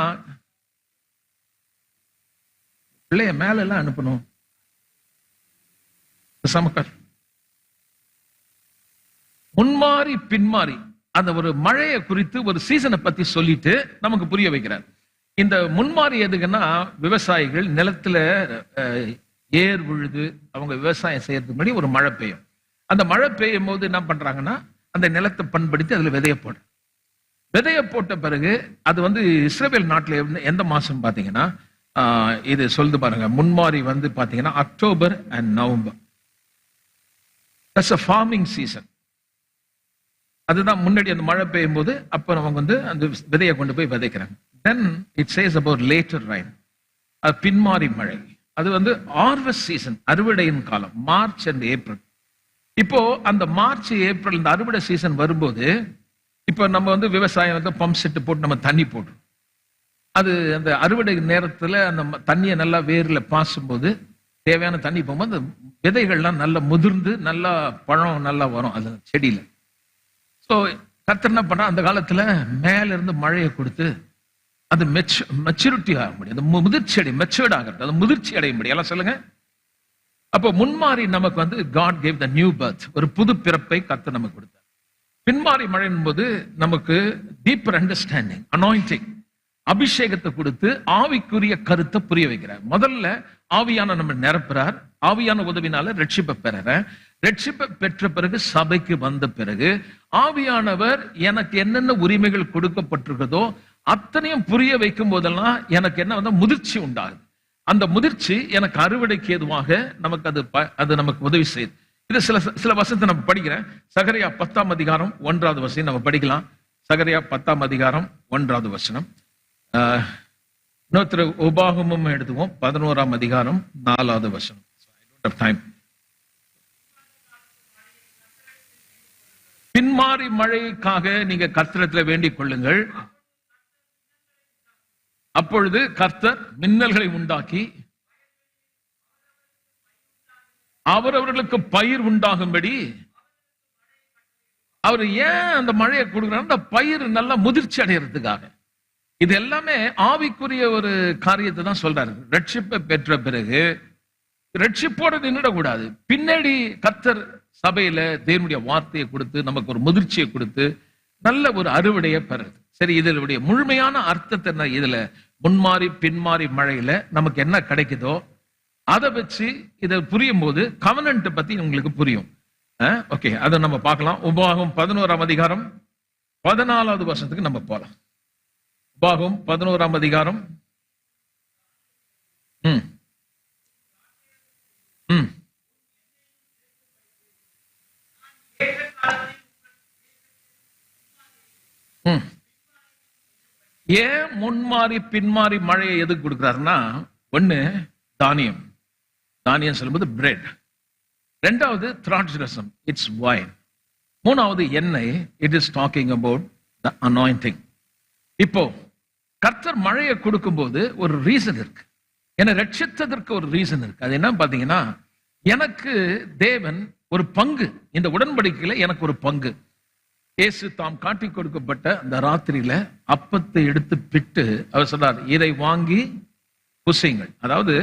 பிள்ளைய மேல எல்லாம் அனுப்பணும், சமக்கர் முன்மாறி பின்மாறி அந்த ஒரு மழையை குறித்து ஒரு சீசனை பத்தி சொல்லிட்டு நமக்கு புரிய வைக்கிறார். இந்த முன்மாறி எதுக்குன்னா, விவசாயிகள் நிலத்துல ஏர் விழுது அவங்க விவசாயம் செய்யறதுக்கு முன்னாடி ஒரு மழை பெய்யும். அந்த மழை பெய்யும் போது என்ன பண்றாங்கன்னா, அந்த நிலத்தை பண்படுத்தி அதுல விதைய போடும். விதைய போட்ட பிறகு அது வந்து இஸ்ரேல் நாட்டில் எந்த மாசம் பாத்தீங்கன்னா, இது சொல்லுது பாருங்க, முன்மாறி வந்து பாத்தீங்கன்னா October and November. That's a farming season. அதுதான் முன்னாடி அந்த மழை பெய்யும் போது அப்ப அவங்க வந்து அந்த விதையை கொண்டு போய் விதைக்கிறாங்க. Then it says about later rain, அது பின்மாறி மழை. அது வந்து ஹார்வெஸ்ட் சீசன், அறுவடையின் காலம், மார்ச் அண்ட் ஏப்ரல். இப்போ அந்த மார்ச் ஏப்ரல் இந்த அறுவடை சீசன் வரும்போது, இப்போ நம்ம வந்து விவசாயம் வந்து பம்ப் செட்டு போட்டு நம்ம தண்ணி போடுறோம். அது அந்த அறுவடை நேரத்துல அந்த தண்ணியை நல்லா வேர்ல பாசும்போது தேவையான தண்ணி போகும்போது அந்த விதைகள்லாம் நல்லா முதிர்ந்து நல்லா பழம் நல்லா வரும் அது செடியில. ஸோ கர்த்தர் என்ன பண்றா, அந்த காலத்துல மேல இருந்து மழையை கொடுத்து அது மெச்சூரிட்டி ஆக முடியும், அந்த முதிர்ச்சி அடைய மெச்சூர்ட் ஆகிறது, அது முதிர்ச்சி அடைய முடியும். எல்லாம் சொல்லுங்க. அப்போ முன்மாறி நமக்கு வந்து God gave the new birth, ஒரு புது பிறப்பை கர்த்தர் நமக்கு கொடுத்தார். பின்மாறி மழையின் போது நமக்கு டீப்பர் அண்டர்ஸ்டாண்டிங், அனாயிண்டிங், அபிஷேகத்தை கொடுத்து ஆவிக்குரிய கருத்தை புரிய வைக்கிறார். முதல்ல ஆவியான நம்ம நிரப்புறார், ஆவியான உதவினால ரட்சிப்பை பெற, ரட்சிப்பை பெற்ற பிறகு சபைக்கு வந்த பிறகு ஆவியானவர் எனக்கு என்னென்ன உரிமைகள் கொடுக்கப்பட்டிருக்கிறதோ அத்தனையும் புரிய வைக்கும் போதெல்லாம் எனக்கு என்ன வந்து முதிர்ச்சி உண்டாகுது. அந்த முதிர்ச்சி எனக்கு அறுவடைக்கு ஏதுவாக நமக்கு அது நமக்கு உதவி செய்யுது. இது சில வசனத்தை நம்ம படிக்கிறேன். சகரியா 10ஆம் அதிகாரம் 1வது வசனம் நம்ம படிக்கலாம். சகரியா 10ஆம் அதிகாரம் 1வது வசனம். இன்னொருத்தர் உபாகமும் எடுத்துவோம், 11ஆம் அதிகாரம் 4வது வசனம். டைம். பின்மாறி மழைக்காக நீங்க கர்த்தரிடத்துல வேண்டிக் கொள்ளுங்கள், அப்பொழுது கர்த்தர் மின்னல்களை உண்டாக்கி அவரவர்களுக்கு பயிர் உண்டாகும்படி. அவர் ஏன் அந்த மழையை கொடுக்கிறார்? அந்த பயிர் நல்லா முதிர்ச்சி அடைகிறதுக்காக. இது எல்லாமே ஆவிக்குரிய ஒரு காரியத்தை தான் சொல்றாரு. ரட்சிப்பை பெற்ற பிறகு ரட்சிப்போட நின்றுடக்கூடாது. பின்னாடி கர்த்தர் சபையில தேவனுடைய வார்த்தையை கொடுத்து நமக்கு ஒரு முதிர்ச்சியை கொடுத்து நல்ல ஒரு அறுவடையை பெறுது. சரி, இதனுடைய முழுமையான அர்த்தத்தை என்ன? இதுல முன்மாறி பின்மாறி மழையில நமக்கு என்ன கிடைக்குதோ அதை வச்சு இதை புரியும் போது கவனன்ட் பத்தி உங்களுக்கு புரியும். ஓகே, அதை நம்ம பார்க்கலாம். உபாகம் 11ஆம் அதிகாரம் 14வது வசனத்துக்கு நம்ம போலாம். உபாகம் 11ஆம் அதிகாரம். ஏன் முன்மாறி பின்மாறி மழையை எதுக்கு கொடுக்கிறாருன்னா, ஒண்ணு தானியம், தானியம் சொல்லும்போது பிரெட். ரெண்டாவது திராட்சை ரசம், இட்ஸ் வைன். மூணாவது எண்ணெய், it is talking about the anointing. இப்போ கர்த்தர் மழையை கொடுக்கும்போது ஒரு ரீசன் இருக்கு, என்னை ரட்சித்ததற்கு ஒரு ரீசன் இருக்கு. அது என்ன பாத்தீங்கன்னா, எனக்கு தேவன் ஒரு பங்கு, இந்த உடன்படிக்கையில எனக்கு ஒரு பங்கு. இயேசு தாம் காட்டி கொடுக்கப்பட்ட அந்த ராத்திரியில அப்பத்தை எடுத்து பிட்டு அவர் சொல்றார், இதை வாங்கி புசியுங்கள். அதாவது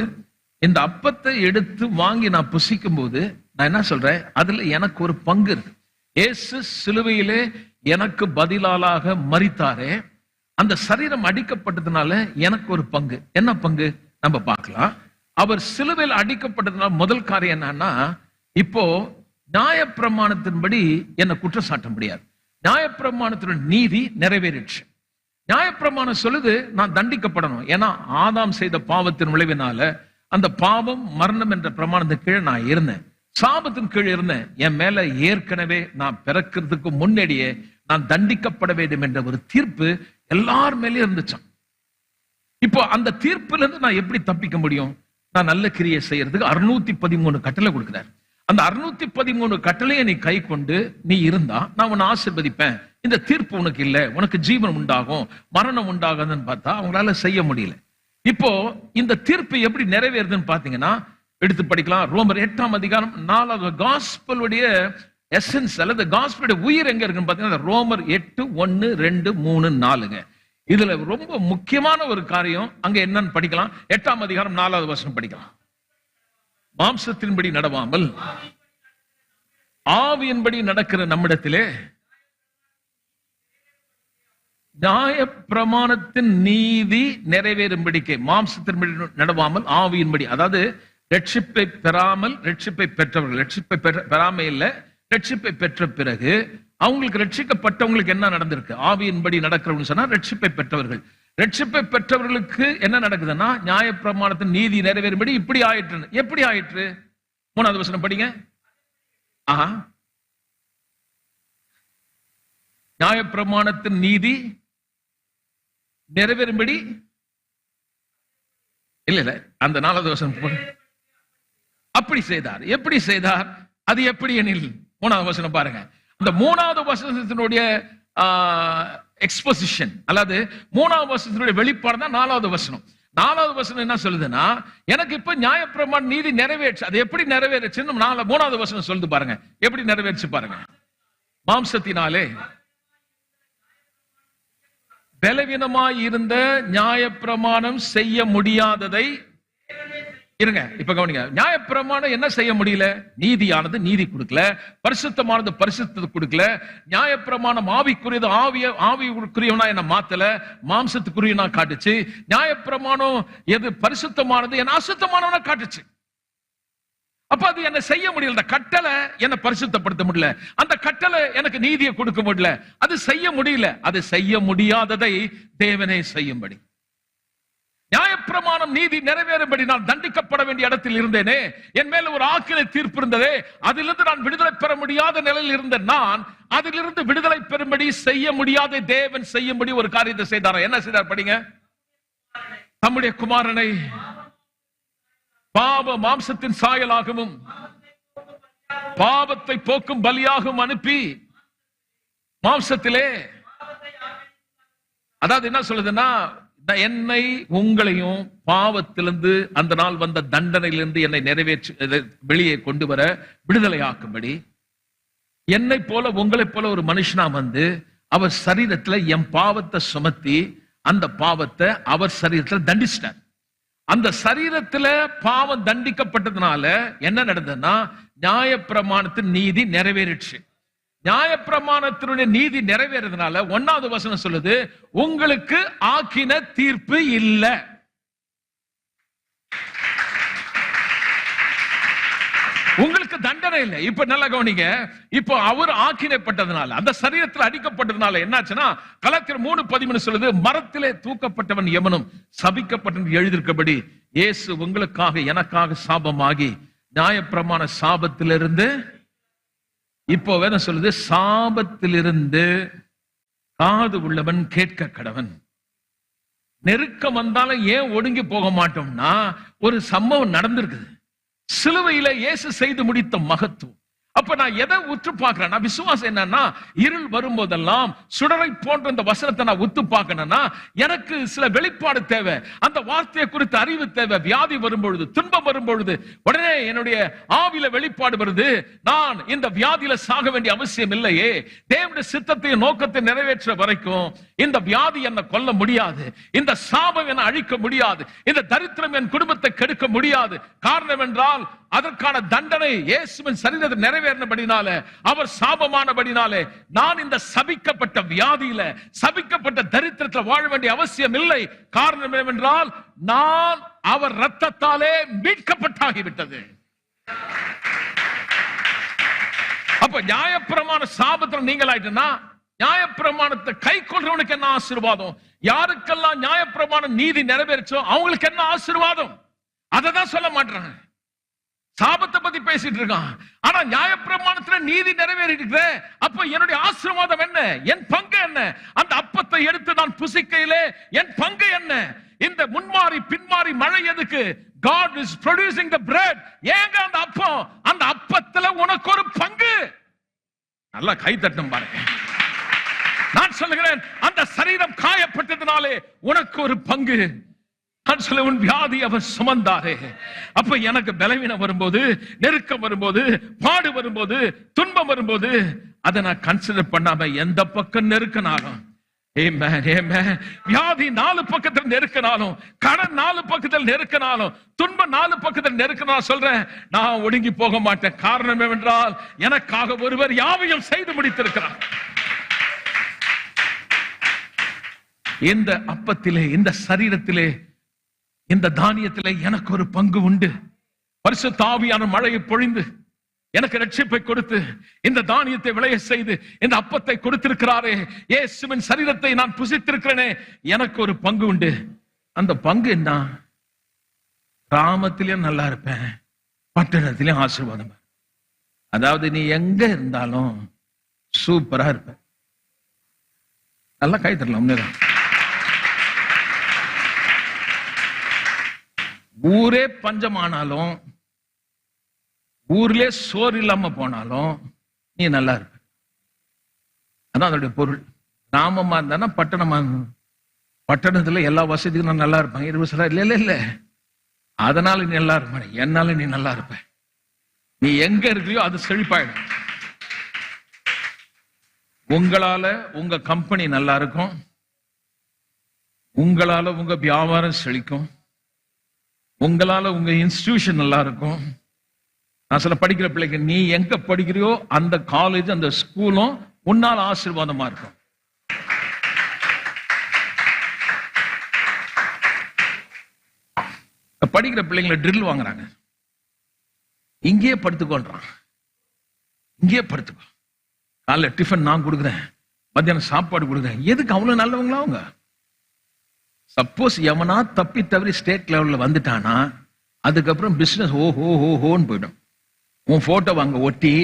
இந்த அப்பத்தை எடுத்து வாங்கி நான் புசிக்கும் போது நான் என்ன சொல்றேன், அதுல எனக்கு ஒரு பங்கு இருக்கு. இயேசு சிலுவையிலே எனக்கு பதிலாளாக மரித்தாரே, அந்த சரீரம் அடிக்கப்பட்டதுனால எனக்கு ஒரு பங்கு. என்ன பங்கு நம்ம பார்க்கலாம். அவர் சிலுவையில் அடிக்கப்பட்டதுனால முதல் காரியம் என்னன்னா, இப்போ நியாயப்பிரமாணத்தின்படி என்னை குற்றம் சாட்ட முடியாது. நியாயப்பிரமாணத்தினுடைய நீதி நிறைவேறிடுச்சு. நியாயப்பிரமாணம் சொல்லுது நான் தண்டிக்கப்படணும். ஏன்னா ஆதாம் செய்த பாவத்தின் விளைவினால அந்த பாவம் மரணம் என்ற பிரமாணத்தின் கீழே நான் இருந்தேன், சாபத்தின் கீழ் இருந்தேன். என் மேல ஏற்கனவே நான் பிறக்கிறதுக்கு முன்னாடியே நான் தண்டிக்கப்பட வேண்டும் என்ற ஒரு தீர்ப்பு எல்லார் மேலேயும் இருந்துச்சான். இப்போ அந்த தீர்ப்புல இருந்து நான் எப்படி தப்பிக்க முடியும்? நான் நல்ல கிரியை செய்யறதுக்கு 613 கட்டளை கொடுக்கிறார். அந்த 613 கட்டளையை நீ கை கொண்டு நீ இருந்தா நான் உன்னை ஆசீர்வதிப்பேன், இந்த தீர்ப்பு உனக்கு இல்ல, உனக்கு ஜீவன் உண்டாகும், மரணம் உண்டாகுதுன்னு பார்த்தா அவங்களால செய்ய முடியல. இப்போ இந்த தீர்ப்பு எப்படி நிறைவேறுதுன்னு பாத்தீங்கன்னா எடுத்து படிக்கலாம். ரோமர் 8ஆம் அதிகாரம் 4வது காஸ்பலுடைய எசன்ஸ் அல்லது காஸ்பலுடைய உயிர் எங்க இருக்குன்னு பாத்தீங்கன்னா ரோமர் 8, 1, 2, 3, 4ங்க. இதுல ரொம்ப முக்கியமான ஒரு காரியம் அங்க என்னன்னு படிக்கலாம். 8ஆம் அதிகாரம் 4வது வசனம் படிக்கலாம். மாம்சத்தின்படி நடவாமல் ஆவியின்படி நடக்கிற நம்மிடத்திலே நியாய பிரமாணத்தின் நீதி நிறைவேறும்படிக்கே, மாம்சத்தின்படி நடவாமல் ஆவியின்படி, அதாவது ரட்சிப்பை பெறாமல் ரட்சிப்பை பெற்றவர்கள், ரட்சிப்பை பெறாம இல்ல, ரட்சிப்பை பெற்ற பிறகு அவங்களுக்கு ரட்சிக்கப்பட்டவங்களுக்கு என்ன நடந்திருக்கு? ஆவியின்படி நடக்கிறவங்க சொன்னா ரட்சிப்பை பெற்றவர்கள். ரட்சிப்பை பெற்றவர்களுக்கு என்ன நடக்குதுன்னா நியாயப்பிரமாணத்தின் நீதி நிறைவேறும்படி இப்படி ஆயிற்று. எப்படி ஆயிற்று? 3வது வசனம் படிங்க. நியாயப்பிரமாணத்தின் நீதி நிறைவேறும்படி இல்ல அந்த 4வது வசனம் அப்படி செய்தார். எப்படி செய்தார்? அது எப்படி எனில் 3வது வசனம் பாருங்க. அந்த 3வது வசனத்தினுடைய எக்ஸ்போசிஷன், அல்லது 3ஆவது வசனத்தினுடைய வெளிப்பாடு தான் 4வது வசனம். 4வது வசனம் என்ன சொல்லுதுன்னா, எனக்கு இப்ப நியாயப்பிரமாண நீதி நிறைவேற்று. அது எப்படி நிறைவேறுச்சுன்னு 3வது வசனம் சொல்லுது பாருங்க. எப்படி நிறைவேற்று பாருங்க. மாம்சத்தினாலே பலவீனமாய் இருந்த நியாயப்பிரமாணம் செய்ய முடியாததை, இருங்க இப்ப கவனிங்க, நியாயப்பிரமாணம் என்ன செய்ய முடியல? நீதியானது நீதி கொடுக்கல, பரிசுத்தமானது பரிசுத்தத்தை கொடுக்கல. நியாயப்பிரமாணம் ஆவிக்குரியது ஆவிக்குரியவனா என்ன மாத்தல, மாம்சத்துக்குரியவனா காட்டுச்சு. நியாயப்பிரமாணம் எது பரிசுத்தமானது என்ன அசுத்தமானவனா காட்டுச்சு. அப்ப அது என்ன செய்ய முடியல. அந்த கட்டளை என்ன பரிசுத்தப்படுத்த முடியல, அந்த கட்டளை எனக்கு நீதியை கொடுக்க முடியல, அது செய்ய முடியல. அது செய்ய முடியாததை தேவனே செய்யும்படி, நியாயப்பிரமாணம் நீதி நிறைவேறும்படி நான் தண்டிக்கப்பட வேண்டிய இடத்தில் இருந்தேனே, என் மேல ஒரு ஆக்கினை தீர்ப்பு இருந்ததே, அதிலிருந்து நான் விடுதலை பெற முடியாத நிலையில் இருந்த நான் அதிலிருந்து விடுதலை பெறும்படி செய்ய முடியாத தேவன் செய்யும்படி ஒரு காரியத்தை செய்தார். என்ன செய்தார் படிங்க. தம்முடைய குமாரனை பாவ மாம்சத்தின் சாயலாகவும் பாவத்தை போக்கும் பலியாகவும் அனுப்பி மாம்சத்திலே, அதாவது என்ன சொல்லுதுன்னா, என்னை உங்களையும் பாவத்திலிருந்து அந்த நாள் வந்த தண்டனையிலிருந்து என்னை நிறைவேற்றி வெளியே கொண்டு வர விடுதலையாக்கும்படி, என்னை போல உங்களை போல ஒரு மனுஷனா வந்து அவர் சரீரத்துல என் பாவத்தை சுமத்தி அந்த பாவத்தை அவர் சரீரத்துல தண்டிச்சிட்டார். அந்த சரீரத்துல பாவம் தண்டிக்கப்பட்டதுனால என்ன நடந்ததுன்னா, நியாயப்பிரமாணத்தின் நீதி நிறைவேறிடுச்சு. நியாயப்பிரமாணத்தினுடைய நீதி நிறைவேறதுனால 1வது வசனம் சொல்லுது, உங்களுக்கு ஆக்கின தீர்ப்பு இல்ல. உங்களுக்கு தண்டனை இல்லை. இப்ப நல்ல கவனிங்க. இப்போ அவர் ஆக்கினைப்பட்டதுனால, அந்த சரீரத்தில் அடிக்கப்பட்டதுனால என்னாச்சுன்னா, கலாத்தியர் 3:13 சொல்லுது, மரத்திலே தூக்கப்பட்டவன் எவனும் சபிக்கப்பட்டவன் எழுதியிருக்கபடி இயேசு உங்களுக்காக எனக்காக சாபமாகி நியாயப்பிரமாண சாபத்திலிருந்து, இப்போ வேதம் சொல்லுது, சாபத்திலிருந்து காது உள்ளவன் கேட்க கடவன். நெருக்கம் வந்தாலும் ஏன் ஒடுங்கி போக மாட்டோம்னா, ஒரு சம்பவம் நடந்திருக்குது. சிலுவையில இயேசு செய்து முடித்த மகத்துவம். அப்ப நான் எதை உற்று பார்க்கிறேன்? விசுவாசம் என்னன்னா, இருள் வரும்போதெல்லாம் சுடரை போன்ற இந்த வசனத்தை நான் உத்து பார்க்கணும்னா எனக்கு சில வெளிப்பாடு தேவை, அந்த வார்த்தையை குறித்த அறிவு தேவை. வியாதி வரும்பொழுது, துன்பம் வரும்பொழுது உடனே என்னுடைய ஆவில வெளிப்பாடு வருது, நான் இந்த வியாதியில சாக வேண்டிய அவசியம் இல்லையே, தேவனுடைய சித்தத்தையும் நோக்கத்தை நிறைவேற்ற வரைக்கும் இந்த வியாதி என்னை கொல்ல முடியாது, இந்த சாபம் என்னை அழிக்க முடியாது, இந்த தரித்திரம் என் குடும்பத்தை கெடுக்க முடியாது. காரணம் என்றால் அதற்கான தண்டனை இயேசுவின் சரீரத்தில் நிறைவேறினபடினால, அவர் சாபமானபடினாலே நான் இந்த சபிக்கப்பட்ட வியாதியில, சபிக்கப்பட்ட தரித்திரத்தில் வாழ வேண்டிய அவசியம் இல்லை. காரணம் என்னவென்றால், நான் அவர் இரத்தத்தாலே மீட்கப்பட்டாகிவிட்டது. அப்ப நியாயப்பிரமாண சாபத்தில் நீங்கள் ஆயிட்டுனா, நியாயப்பிரமாணத்தை கை கொள்றவனுக்கு என்ன ஆசீர்வாதம்? யாருக்கெல்லாம் நியாயப்பிரமாண நீதி நிறைவேறிச்சோ அவங்களுக்கு என்ன ஆசீர்வாதம்? அதை தான் சொல்ல மாட்டாங்க. சாபத்தை பத்தி பேசிட்டு இருக்கான். ஆனா நியாயப்பிரமாணத்துல நீதி நிறைவேறிட்டு, அப்ப என்னுடைய ஆசீர்வாதம் என்ன? என் பங்கு என்ன? அந்த அப்பத்தை எடுத்து நான் புசிக்கையிலே என் பங்கு என்ன? இந்த முன்மாறி பின்மாறி மழை எதுக்கு? God is producing the bread. ஏங்க அந்த அப்பம்? அந்த அப்பத்துல உனக்கு ஒரு பங்கு. நல்லா கை தட்டும் பாருங்க. நான் சொல்லுகிறேன், அந்த சரீரம் காயப்பட்டதுனாலே உனக்கு ஒரு பங்கு. உன் வியாதி அவர் சுமந்தாரே. அப்ப எனக்கு பலவீனம் வரும்போது, நெருக்கம் வரும்போது, பாடு வரும்போது, துன்பம் வரும்போது, அதை நான் கன்சிடர் பண்ணாம எந்த பக்கம் நெருக்கினாலும், வியாதி 4 பக்கத்தில் நெருக்கினாலும், கடன் 4 பக்கத்தில் நெருக்கினாலும், துன்பம் 4 பக்கத்தில் நெருக்கினாலும் சொல்றேன், நான் ஒடுங்கி போக மாட்டேன். காரணம் என்னவென்றால், எனக்காக ஒருவர் யாவையும் செய்து முடித்திருக்கிறார். இந்த அப்பத்திலே, இந்த சரீரத்திலே, இந்த தானியத்திலே எனக்கு ஒரு பங்கு உண்டு. பரிசுத்த ஆவியான மழையை பொழிந்து எனக்கு ரட்சிப்பை கொடுத்து இந்த தானியத்தை விளைய செய்து இந்த அப்பத்தை கொடுத்திருக்கிறாரே, இயேசுவின் சரீரத்தை நான் புசித்திருக்கிறேனே, எனக்கு ஒரு பங்கு உண்டு. அந்த பங்கு என்ன? கிராமத்திலும் நல்லா இருப்பேன், பட்டணத்திலும் ஆசீர்வாதம். அதாவது நீ எங்க இருந்தாலும் சூப்பரா இருப்ப. நல்லா கை தரலாம். ஊரே பஞ்சமானாலும், ஊர்ல சோறு இல்லாம போனாலும் நீ நல்லா இருப்ப. அதான் அதோடைய பொருள். கிராமமா இருந்தானா பட்டணமா பட்டணத்துல எல்லா வசதியும் நான் நல்லா இருப்பேன். 20 வருஷம் இல்ல இல்ல இல்ல, அதனால நீ நல்லா இருப்ப, என்னால நீ நல்லா இருப்ப. நீ எங்க இருக்கியோ அது செழிப்பாயிடும். உங்களால உங்க கம்பெனி நல்லா இருக்கும், உங்களால உங்க வியாபாரம் செழிக்கும், உங்களால உங்க இன்ஸ்டிடியூஷன் நல்லா இருக்கும். நான் சொல்ல படிக்கிற பிள்ளைக்கு, நீ எங்க படிக்கிறியோ அந்த காலேஜ் அந்த ஸ்கூலும் உன்னால ஆசீர்வாதமா இருக்கும். படிக்கிற பிள்ளைங்களை ட்ரில் வாங்குறாங்க. இங்கேயே படுத்துக்கோன்றான், இங்கேயே படுத்துக்கோ, காலைல டிஃபன் நான் கொடுக்குறேன், மத்தியானம் சாப்பாடு கொடுக்குறேன். எதுக்கு? அவ்வளவு நல்லவங்களா அவங்க? சப்போஸ் எவனா தப்பி தவறி ஸ்டேட் லெவல்ல வந்துட்டானா அதுக்கப்புறம் பிசினஸ் ஓஹோன்னு போயிடும். உன் போட்டோ அங்க ஒட்டி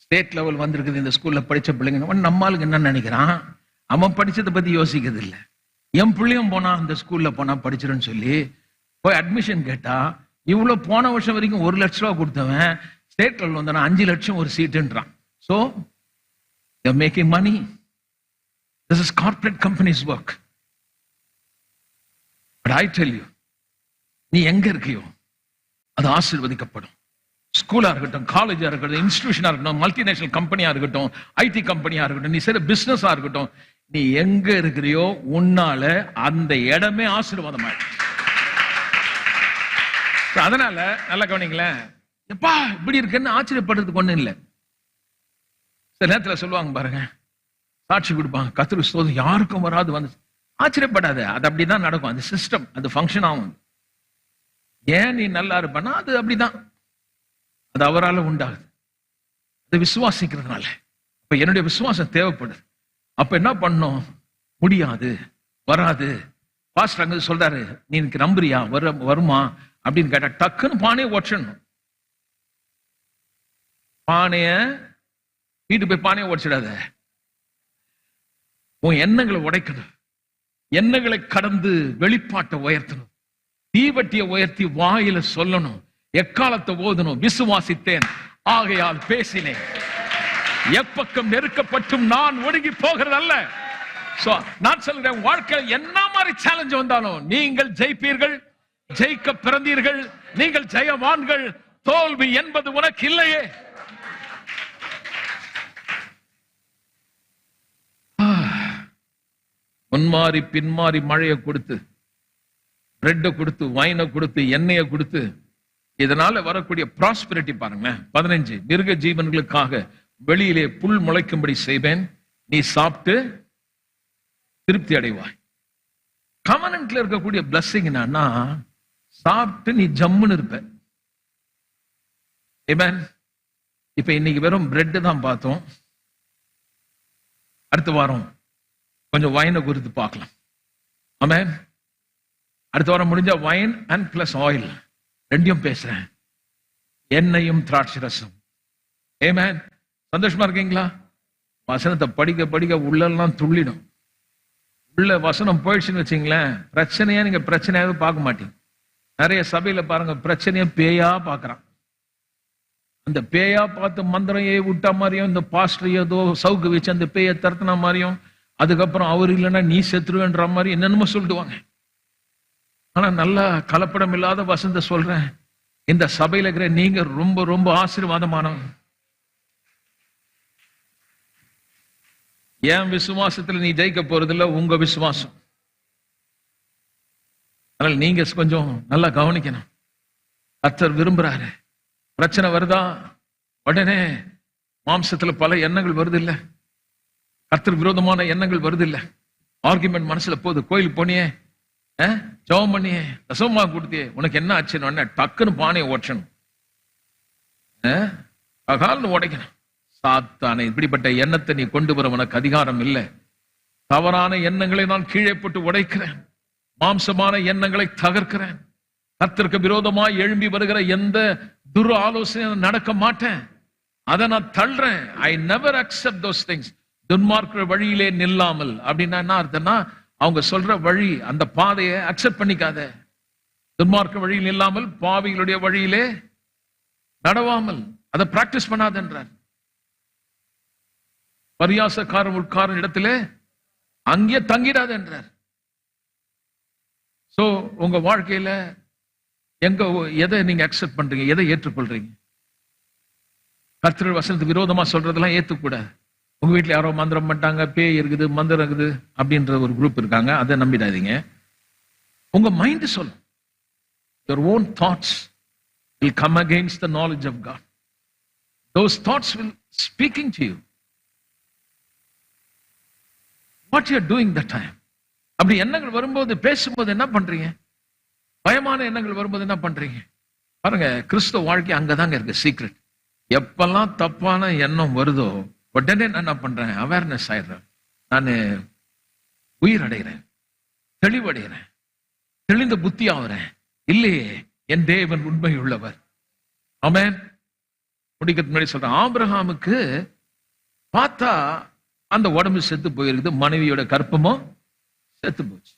ஸ்டேட் லெவல் வந்திருக்குது இந்த ஸ்கூல்ல படிச்ச பிள்ளைங்க, நம்மளுக்கு என்ன நினைக்கிறான்? அவன் படிச்சதை பத்தி யோசிக்கிறது இல்லை. என் பிள்ளையும் போனா அந்த ஸ்கூல்ல போனா படிச்சிருன்னு சொல்லி போய் அட்மிஷன் கேட்டா, இவ்வளவு போன வருஷம் வரைக்கும் 1 லட்சம் ரூபாய் கொடுத்தவன் ஸ்டேட் லெவல் வந்தானா 5 லட்சம் ஒரு சீட்டுன்றான். So they're making money. This is corporate companies work. But I tell you, நீ எங்க இருக்கியோ அது ஆசீர்வதிக்கப்படும். ஸ்கூலா இருக்கட்டும், காலேஜா இருக்கட்டும், இன்ஸ்டிடியூஷனா இருக்கட்டும், மல்டிநேஷனல் கம்பெனியா இருக்கட்டும், ஐடி கம்பெனியா இருக்கட்டும், நீ செய்ற பிசினஸா இருக்கட்டும், நீ எங்க இருக்கிறியோ உன்னால அந்த இடமே ஆசீர்வாதமாயிடும். அதனால நல்ல கவனிங்களேன், எப்பா இப்படி இருக்குன்னு ஆச்சரியப்படுறதுக்கு ஒண்ணும் இல்லை. சில நேரத்துல சொல்லுவாங்க பாருங்க, சாட்சி கொடுப்பாங்க, கர்த்தருக்கு ஸ்தோத்திரம், யாருக்கும் வராது வந்து, ஆச்சரியப்படாத, அது அப்படிதான் நடக்கும். அது சிஸ்டம், அது ஃபங்க்ஷன் ஆகும். ஏன் நீ நல்லா இருப்பனா அது அப்படிதான், அது அவரால் உண்டாகுது. அது விசுவாசிக்கிறதுனால. அப்ப என்னுடைய விசுவாசம் தேவைப்படுது. அப்ப என்ன பண்ணும்? முடியாது, வராது. பாஸ்டர் அங்க சொல்றாரு, நீ எனக்கு நம்புறியா, வருமா அப்படின்னு கேட்டா டக்குன்னு பானையை உடச்சிடணும். பானைய வீட்டு போய் பானையை உடச்சிடாத, உன் எண்ணங்களை உடைக்கணும், எண்ணங்களை கடந்து வெளிப்பாட்டை உயர்த்தணும், தீவட்டியை உயர்த்தி வாயில சொல்லணும், எக்காலத்தை ஓதணும். விசுவாசித்தேன் ஆகையால் பேசினேன், எப்பக்கம் நெருக்கப்பட்டும் நான் ஒடுங்கி போகிறது அல்ல. நான் சொல்றேன், வாழ்க்கையில் என்ன மாதிரி சேலஞ்ச் வந்தாலும் நீங்கள் ஜெயிப்பீர்கள், ஜெயிக்க பிறந்தீர்கள், நீங்கள் ஜெயவான்கள். தோல்வி என்பது உனக்கு இல்லையே. முன்மாறி பின்மாறி மழையை கொடுத்து, பிரெட்டை கொடுத்து, வைனை கொடுத்து, எண்ணெயை கொடுத்து, இதனால வரக்கூடிய ப்ராஸ்பெரிட்டி பாருங்களேன். 15 மிருக ஜீவன்களுக்காக வெளியிலே புல் முளைக்கும்படி செய்வேன், நீ சாப்பிட்டு திருப்தி அடைவாய். கவனன்ட்ல இருக்கக்கூடிய பிளஸிங் என்னன்னா, சாப்பிட்டு நீ ஜம்முன்னு இருப்ப. ஆமென். இப்ப இன்னைக்கு வெறும் பிரெட் தான் பார்த்தோம். அடுத்த வாரம் கொஞ்சம் வைனை குறித்து பார்க்கலாம். ஆமென். அடுத்த வாரம் முடிஞ்சா வைன் அண்ட் பிளஸ் ஆயில் ரெண்டையும் பேசுறேன், எண்ணெயும் திராட்சை ரசம். ஆமென். சந்தோஷமா இருக்கீங்களா? வசனத்தை படிக்க படிக்க உள்ளெல்லாம் துள்ளிடும். உள்ள வசனம் போயிடுச்சுன்னு வச்சுங்களேன், பிரச்சனையா நீங்க பிரச்சனையாவே பார்க்க மாட்டீங்க. நிறைய சபையில பாருங்க, பிரச்சனைய பேயா பார்க்கறான். அந்த பேயா பார்த்து மந்திரம் விட்ட மாதிரியும், இந்த பாஸ்டர் ஏதோ சவுக்கு வச்சு அந்த பேயை தரத்தின மாதிரியும், அதுக்கப்புறம் அவர் இல்லைன்னா நீ செத்துருவேன்ற மாதிரி என்னென்னமோ சொல்லிடுவாங்க. ஆனா நல்லா கலப்படம் இல்லாத வசந்த சொல்றேன், இந்த சபையில இருக்கிற நீங்க ரொம்ப ரொம்ப ஆசீர்வாதமானவங்க. என் விசுவாசத்துல நீ ஜெயிக்க போறதில்ல, உங்க விசுவாசம். அதனால நீங்க கொஞ்சம் நல்லா கவனிக்கணும். கர்த்தர் விரும்புறாரு. பிரச்சனை வருதா, உடனே மாம்சத்துல பல எண்ணங்கள் வருது இல்ல, கர்த்தர் விரோதமான எண்ணங்கள் வருது இல்ல, ஆர்குமெண்ட் மனசுல போகுது. கோயிலுக்கு போனியே, ஜெபம் பண்ணியே, ரசமா கொடுத்தியே, உனக்கு என்ன ஆச்சுன்னு டக்குன்னு பானையை ஓட்டணும், கால்னு உடைக்கணும். சாத்தானே, இப்படிப்பட்ட எண்ணத்தை நீ கொண்டு வர உனக்கு அதிகாரம் இல்லை. தவறான எண்ணங்களை நான் கீழே போட்டு உடைக்கிறேன், மாம்சமான எண்ணங்களை தகர்க்கிறேன். கர்த்தருக்கு விரோதமாய் எழும்பி வருகிற எந்த துரு ஆலோசனை நடக்க மாட்டேன், அதை நான் தள்ளுறேன். I never accept those things. துன்மார்க்கிற வழியிலே நில்லாமல் அப்படின்னா என்ன அர்த்தம்னா, அவங்க சொல்ற வழி அந்த பாதையை அக்செப்ட் பண்ணிக்காத. துன்மார்க்க வழியில் இல்லாமல் பாவிகளுடைய வழியிலே நடவாமல், அதை பிராக்டிஸ் பண்ணாதன்றார். பரியாசக்காரன் உட்காரும் இடத்துல அங்கே தங்கிடாது என்றார். சோ உங்க வாழ்க்கையில எங்க எதை நீங்க அக்செப்ட் பண்றீங்க, எதை ஏற்றுக்கொள்றீங்க? கர்த்தர் வசனத்துக்கு விரோதமா சொல்றதெல்லாம் ஏத்துக்கூடாது. உங்க வீட்டுல யாரோ மந்திரம் பண்ணிட்டாங்க, பேய் இருக்குது, மந்திரம் இருக்குது அப்படின்ற ஒரு குரூப் இருக்காங்க, அதை நம்பிடாதீங்க. உங்க மைண்ட் சொல்லும். Your own thoughts will come against the knowledge of God. Those thoughts will speaking to you. What you are doing that time? அப்படி எண்ணங்கள் வரும்போது, பேசும்போது என்ன பண்றீங்க? பயமான எண்ணங்கள் வரும்போது என்ன பண்றீங்க? பாருங்க, கிறிஸ்துவ வாழ்க்கை அங்கதாங்க இருக்கு சீக்ரெட். எப்பெல்லாம் தப்பான எண்ணம் வருதோ உடனே நான் என்ன பண்றேன்? அவேர்னஸ் ஆயிடுறேன். நான் உயிர் அடைகிறேன், தெளிவடைகிறேன், தெளிந்த புத்தி ஆகிறேன். இல்லையே, என் தேவன் உண்மை உள்ளவர். ஆமென். முடிக்கிறதுக்கு முன்னாடி சொல்றேன், ஆபிரகாமுக்கு பார்த்தா அந்த உடம்பு செத்து போயிருக்குது, மனைவியோட கற்பமும் செத்து போச்சு.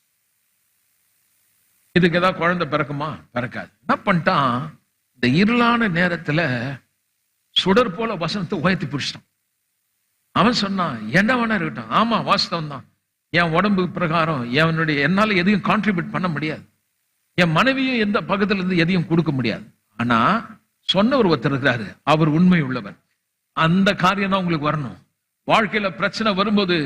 இதுக்கு ஏதாவது குழந்தை பிறக்குமா? பிறக்காது. என்ன பண்ணிட்டான்? இந்த இருளான நேரத்துல சுடர் போல வசனத்தை உயர்த்தி பிடிச்சிட்டான். அவன் சொன்னான், என்ன வேணா இருக்கட்டும். ஆமா, வாஸ்தவம் தான். என் உடம்பு பிரகாரம் என்னால எதையும் கான்ட்ரிபியூட் பண்ண முடியாது, என் மனைவியும் எந்த பக்கத்துல இருந்து எதையும் கொடுக்க முடியாது. ஆனா சொன்னவர் ஒருத்தர் இருக்கிறாரு, அவர் உண்மை உள்ளவர். அந்த காரியம் தான் உங்களுக்கு வரணும். வாழ்க்கையில பிரச்சனை வரும்போது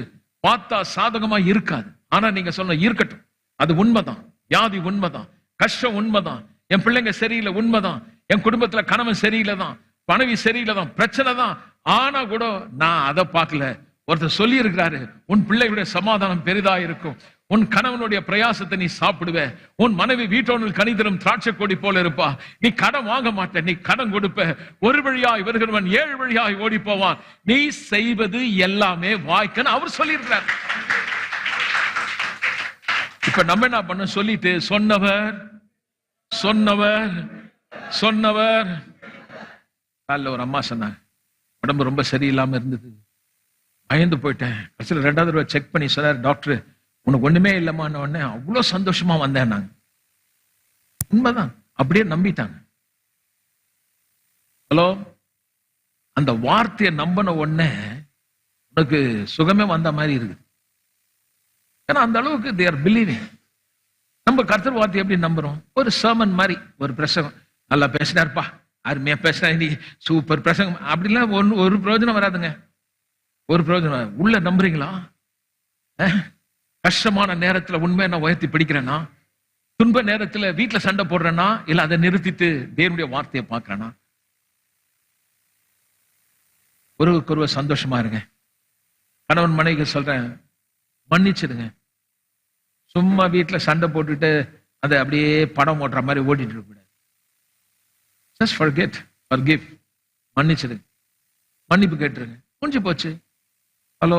பார்த்தா சாதகமா இருக்காது, ஆனா நீங்க சொன்ன இருக்கட்டும், அது உண்மைதான். வியாதி உண்மைதான், கஷ்டம் உண்மைதான், என் பிள்ளைங்க சரியில்லை உண்மைதான், என் குடும்பத்துல கணவன் சரியில்லை தான், மனைவி சரியில்லை தான், பிரச்சனை தான். ஆனா கூட நான் அதை பார்க்கல. ஒருத்தர் சொல்லி இருக்கிறாரு, உன் பிள்ளைகளுடைய சமாதானம் பெரிதா இருக்கும், உன் கணவனுடைய பிரயாசத்தை நீ சாப்பிடுவ, உன் மனைவி வீட்டோனில் கனிதரும் திராட்சை கொடி போல இருப்பா, நீ கடன் வாங்க மாட்ட, நீ கடன் கொடுப்ப, ஒரு வழியாய் வருகிறவன் 7 வழியாய் ஓடி போவான், நீ செய்வது எல்லாமே வாய்க்கன்னு அவர் சொல்லி இருக்கிறார். இப்ப நம்ம என்ன பண்ண? சொல்லிட்டு சொன்னவர் சொன்னவர் சொன்னவர். காலைல ஒரு அம்மா சொன்னாங்க, உடம்பு ரொம்ப சரியில்லாம இருந்தது, பயந்து போயிட்டேன். கடைசியில் 2வது தடவை செக் பண்ணி சொன்னார், டாக்டர் உனக்கு ஒண்ணுமே இல்லமான்னு. உடனே அவ்வளவு சந்தோஷமா வந்தேன் நாங்க. உண்மைதான், அப்படியே நம்பிட்டாங்க. ஹலோ, அந்த வார்த்தையை நம்பின உடனே உனக்கு சுகமே வந்த மாதிரி இருக்குது. ஏன்னா அந்த அளவுக்கு they are believing. நம்ம கர்த்தர் வார்த்தை எப்படி நம்புறோம்? ஒரு சர்மன் மாதிரி, ஒரு பிரசங்கம், நல்லா பேசினார்ப்பா, அருமையா பேசினா, சூப்பர் பிரசங்கம், அப்படிலாம் ஒரு பிரயோஜனம் வராதுங்க. ஒரு பிரயோஜனம். உள்ள நம்புறீங்களா? கஷ்டமான நேரத்துல உண்மையை நான் உயர்த்தி பிடிக்கிறேன்னா, துன்ப நேரத்துல வீட்டுல சண்டை போடுறேன்னா, இல்ல அதை நிறுத்திட்டு தேவனுடைய வார்த்தையை பார்க்கிறேன்னா? ஒருவருக்கொருவர் சந்தோஷமா இருங்க. கணவன் மனைவி சொல்றேன், மன்னிச்சிடுங்க. சும்மா வீட்டுல சண்டை போட்டுட்டு அதை அப்படியே படம் ஓட்டுற மாதிரி ஓட்டிட்டு இருக்க கூடாது. Just forget, forgive, மன்னிச்சிடுங்க, மன்னிப்பு கேட்டுருங்க, முடிஞ்சு போச்சு. ஹலோ,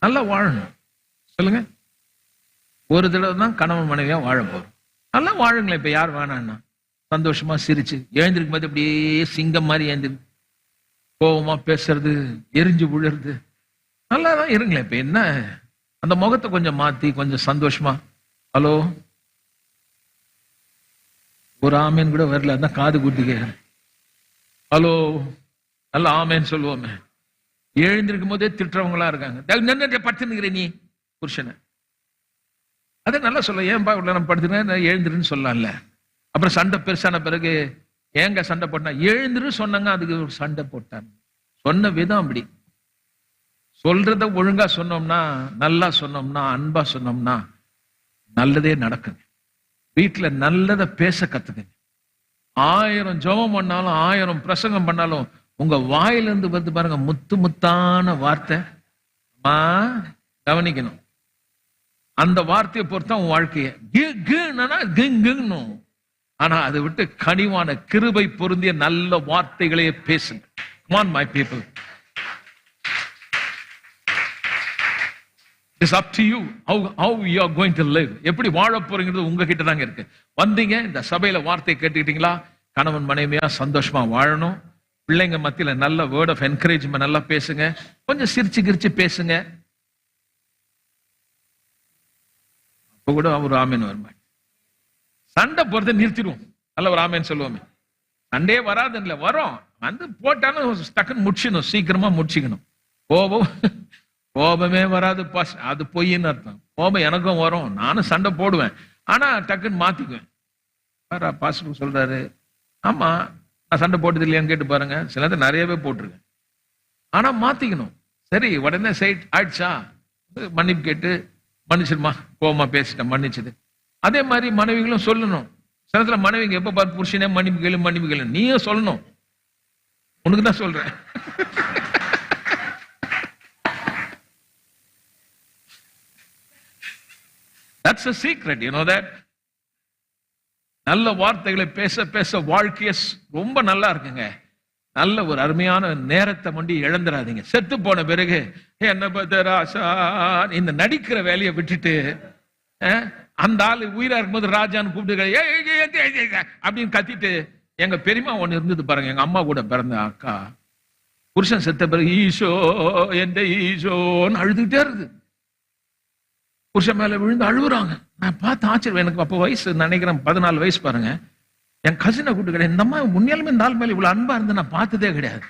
நல்லா வாழணும். சொல்லுங்க, ஒரு தடவை தான் கணவன் மனைவியா வாழ போறோம். நல்லா வாழுங்களேன். இப்ப யார் வேணான்னா சந்தோஷமா சிரிச்சு எழுந்திருக்கும் போது அப்படியே சிங்கம் மாதிரி எழுந்திரு, கோபமா பேசுறது, எரிஞ்சு விழுறது, நல்லாதான் இருங்களேன். இப்ப என்ன, அந்த முகத்தை கொஞ்சம் மாத்தி கொஞ்சம் சந்தோஷமா. ஹலோ, ஒரு ஆமேன் கூட வரல, அதான் காது குத்திக்க. ஹலோ, நல்ல ஆமேன்னு சொல்லுவோமே. எழுந்திருக்கும் போதே திட்டுறவங்களா இருக்காங்க. படுத்துனுங்கிற நீ புருஷனை, அதை நல்லா சொல்ல, ஏன்பா உள்ள நம்ம படுத்துனேன் எழுந்திருன்னு சொல்லலாம்ல. அப்புறம் சண்டை பெருசான பிறகு ஏங்க சண்டை போட்டா, எழுந்திரு சொன்னாங்க, அதுக்கு ஒரு சண்டை போட்டாங்க. சொன்ன விதம் அப்படி. சொல்றத ஒழுங்கா சொன்னோம்னா, நல்லா சொன்னோம்னா, அன்பா சொன்னோம்னா நல்லதே நடக்குங்க. வீட்டுல நல்லதை பேச கத்துக்குங்க. 1000 ஜெபம் பண்ணாலும் 1000 பிரசங்கம் பண்ணாலும் உங்க வாயிலிருந்து வந்து பாருங்க, முத்து முத்தான வார்த்தை கவனிக்கணும். அந்த வார்த்தையை பொறுத்தா உன் வாழ்க்கைய ஆனா அதை விட்டு கனிவான கிருபை பொருந்திய நல்ல வார்த்தைகளே பேசுங்க. Come on my people, it's up to you how you are going to live. எப்படி வாழ போறீங்கிறது உங்ககிட்ட தாங்க இருக்கு. வந்தீங்க, இந்த சபையில வார்த்தை கேட்டுக்கிட்டீங்களா? கணவன் மனைவியா சந்தோஷமா வாழணும். பிள்ளைங்க மத்தியில நல்ல வேர்ட் ஆஃப் என்கரேஜ்மெண்ட் நல்லா பேசுங்க. கொஞ்சம் சிரிச்சு கிரிச்சு பேசுங்க. அப்ப கூட ஒரு ஆமேன் வருமா? சண்டை போறதை நிறுத்திடுவோம். நல்ல ஒரு ஆமேன் சொல்லுவோமே. சண்டே வராது இல்ல, வரும். வந்து போட்டாலும் டக்குன்னு முடிச்சிடணும், சீக்கிரமா முடிச்சுக்கணும். கோபமே வராது பாஸ், அது பொய்ன்னு அர்த்தம். கோபம் எனக்கும் வரும், நானும் சண்டை போடுவேன், ஆனா டக்குன்னு மாத்திக்குவேன். பாஸ்டர் சொல்றாரு, ஆமா நான் சண்டை போட்டது இல்லையான்னு கேட்டு பாருங்க, சில நிறையவே போட்டிருக்கேன், ஆனா மாத்திக்கணும். சரி உடனே சைட் ஆயிடுச்சா, மன்னிப்பு கேட்டு மன்னிச்சிருமா, கோபமா பேசிட்டேன் மன்னிச்சது. அதே மாதிரி மனைவிகளும் சொல்லணும். சில மனைவிங்க எப்ப பார்த்து புருஷனே மன்னிப்பு கேளு நீயே சொல்லணும். உனக்கு தான் சொல்றேன். That's a secret, you know that. நல்ல வார்த்தைகளை பேச பேச வாழ்க்கைய ரொம்ப நல்லா இருக்குங்க. நல்ல ஒரு அருமையான நேரத்தை மண்டி இழந்துடாதீங்க. செத்து போன பிறகு என்ன பதராசா இந்த நடிக்கிற வேலையை விட்டுட்டு, அந்த ஆளு உயிரா இருக்கும்போது ராஜான்னு கூப்பிட்டு அப்படின்னு கத்திட்டு, எங்க பெரியமா ஒண்ணு இருந்தது பாருங்க, எங்க அம்மா கூட பிறந்த அக்கா, புருஷன் செத்த பிறகு ஈஷோ எந்த ஈஷோன்னு அழுதுகிட்டே இருக்கு. புருஷன் மேல விழுந்து அழுகுறாங்க. நான் பார்த்து ஆச்சரியம். எனக்கு அப்போ வயசு நினைக்கிறேன் 14 வயசு பாருங்க. என் கசினை கூப்பிட்டு கிடையாது, இந்த அம்மா உண்மையாலுமே இந்த ஆள் மேல இவ்வளவு அன்பா இருந்து நான் பார்த்ததே கிடையாது.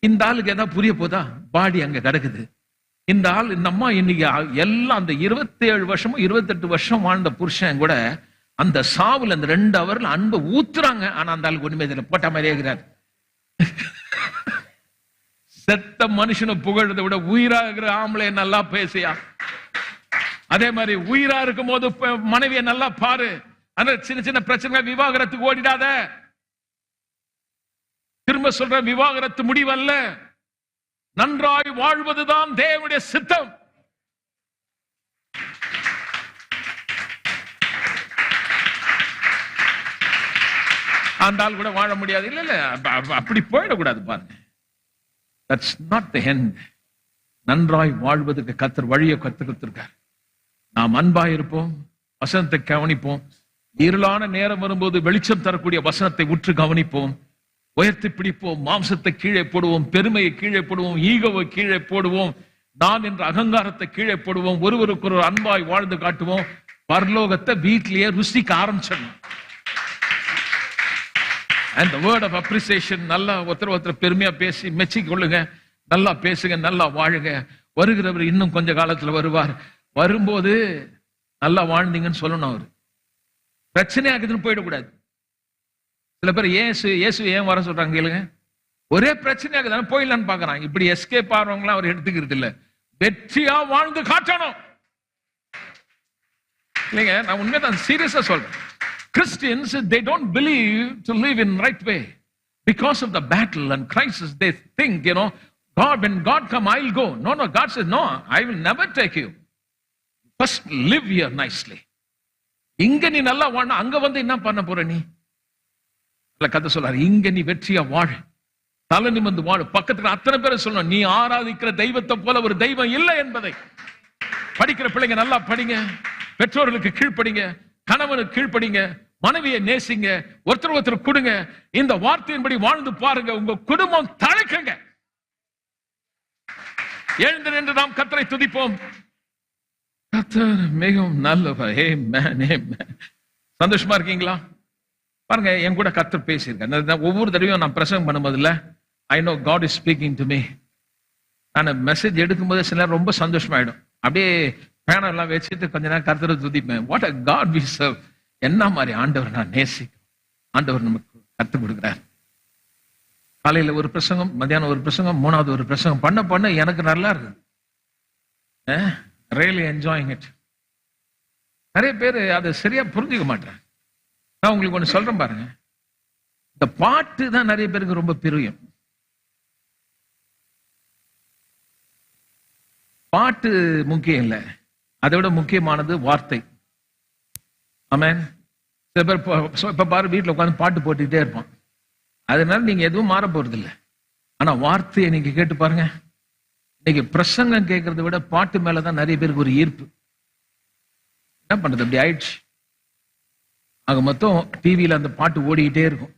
இந்த ஆளுக்கு ஏதாவது புரிய போதா, பாடி அங்க கிடக்குது. இந்த ஆள் இந்த அம்மா இன்னைக்கு எல்லாம் அந்த 27 வருஷமும் 28 வருஷம் வாழ்ந்த புருஷன் கூட அந்த சாவுல அந்த 2 ஹவர்ல அன்பை ஊத்துறாங்க. ஆனா அந்த ஆளுக்கு ஒண்ணுமே தெரியல, போட்ட மாதிரியே இருக்கிறார். செத்த மனுஷனை புகழ்றதை விட உயிரா இருக்கிற ஆம்பளை நல்லா பேசியா. அதே மாதிரி உயிரா இருக்கும் போது மனைவியை நல்லா பாரு. அந்த சின்ன சின்ன பிரச்சனை விவாகரத்துக்கு ஓடிடாத. திரும்ப சொல்ற, விவாகரத்து முடிவல்ல, நன்றாய் வாழ்வதுதான் தேவனுடைய சித்தம். அந்த ஆள் கூட வாழ முடியாது. இல்ல இல்ல, அப்படி போயிடக்கூடாது பாருங்க. That's not the end. நன்றாய் வாழ்வதற்கு கர்த்தர் வழியை கற்றுக். நாம் அன்பாய் இருப்போம், வசனத்தை கவனிப்போம். இருளான நேரம் வரும்போது வெளிச்சம் தரக்கூடிய வசனத்தை உற்று கவனிப்போம். உயர்த்தி பிடிப்போம், மாம்சத்தை கீழே போடுவோம், பெருமையை கீழே போடுவோம், ஈகோவை கீழே போடுவோம், நான் என்ற அகங்காரத்தை கீழே போடுவோம். ஒருவருக்கு ஒரு அன்பாய் வாழ்ந்து காட்டுவோம். பரலோகத்தை வீட்டிலேயே ருசிக்க ஆரம்பிச்சிடணும். And the word of appreciation, நல்லா ஒருத்தர் பெருமையா பேசி மெச்சிக் கொள்ளுங்க. நல்லா பேசுங்க, நல்லா வாழுங்க. வருகிறவர் இன்னும் கொஞ்ச காலத்துல வருவார். வரும்போது நல்லா வாழ்ந்தீங்கன்னு சொல்லணும். அவரு பிரச்சனையாக்குதுன்னு போயிடக்கூடாது. சில பேர் இயேசு ஏன் வர சொல்றாங்க கேளுங்க, ஒரே பிரச்சனையாக்குதானே போயிடலான்னு பாக்குறாங்க. இப்படி எஸ்கேப் ஆறவங்களாம் அவர் எடுத்துக்கிறது இல்ல, வெற்றியா வாழ்ந்து காட்டணும். இல்லைங்க, நான் உண்மைதான் சீரியஸா சொல்றேன். Christians, they don't believe to live in right way because of the battle and crisis. They think, when God come, I'll go. No, God says, no, I will never take you. First live here nicely. இங்க நீ நல்லா வாழ, அங்க வந்து என்ன பண்ண போற நீ? கதை சொல்றாரு, இங்க நீ வெற்றியா வாழ, தலை நிமிர்ந்து வாழ. பக்கத்துல அத்தனை பேரை சொல்லணும், நீ ஆராதிக்கிற தெய்வத்தை போல ஒரு தெய்வம் இல்லை என்பதை. படிக்கிற பிள்ளைங்க நல்லா படிங்க, பெற்றோர்களுக்கு கீழ்ப்படிங்க, கணவனுக்கு கீழ்ப்படிங்க, மனைவியை நேசிங்க, ஒருத்தர் கொடுங்க. இந்த வார்த்தையின்படி வாழ்ந்து பாருங்க, உங்க குடும்பம் தழைக்குங்க. எழுந்து நின்று நாம் கர்த்தரை துதிப்போம். கர்த்தர் மிகவும் நல்லவர். சந்தோஷமா இருக்கீங்களா? பாருங்க, என் கூட கர்த்தர் பேசியிருக்கேன். ஒவ்வொரு தடவையும் நான் பிரசங்கம் பண்ணும்போதுல, I know God is speaking to me. நான் மெசேஜ் எடுக்கும்போது சில ரொம்ப சந்தோஷமாயிடும். அப்படியே பேனர் எல்லாம் வச்சுட்டு கொஞ்ச நேரம் கர்த்தரை துதிப்பேன். What a God we serve. என்ன மாதிரி ஆண்டவர் நான் நேசிக்கிறேன். ஆண்டவர் நமக்கு கற்றுக் கொடுக்கிறார். காலையில ஒரு பிரசங்கம், மத்தியானம் ஒரு பிரசங்கம், மூணாவது ஒரு பிரசங்கம் பண்ண எனக்கு நல்லா இருக்குது. Really enjoying it. நிறைய பேர் அதை சரியா புரிஞ்சுக்க மாட்டேன். நான் உங்களுக்கு ஒண்ணு சொல்றேன் பாருங்க, இந்த பாட்டு தான் நிறைய பேருக்கு ரொம்ப பிரியம். பாட்டு முக்கியம் இல்லை, அதை விட முக்கியமானது வார்த்தை. ஆமென். சில பேர் இப்ப பாரு, வீட்டுல உட்காந்து பாட்டு போட்டுக்கிட்டே இருப்பான். அதனால நீங்க எதுவும் மாற போறது இல்லை. ஆனா வார்த்தையை நீங்க கேட்டு பாருங்க. இன்னைக்கு பிரசங்கம் கேட்கறத விட பாட்டு மேலதான் நிறைய பேருக்கு ஒரு ஈர்ப்பு. என்ன பண்றது, அப்படி ஆயிடுச்சு. ஆக மொத்தம் டிவியில அந்த பாட்டு ஓடிக்கிட்டே இருக்கும்.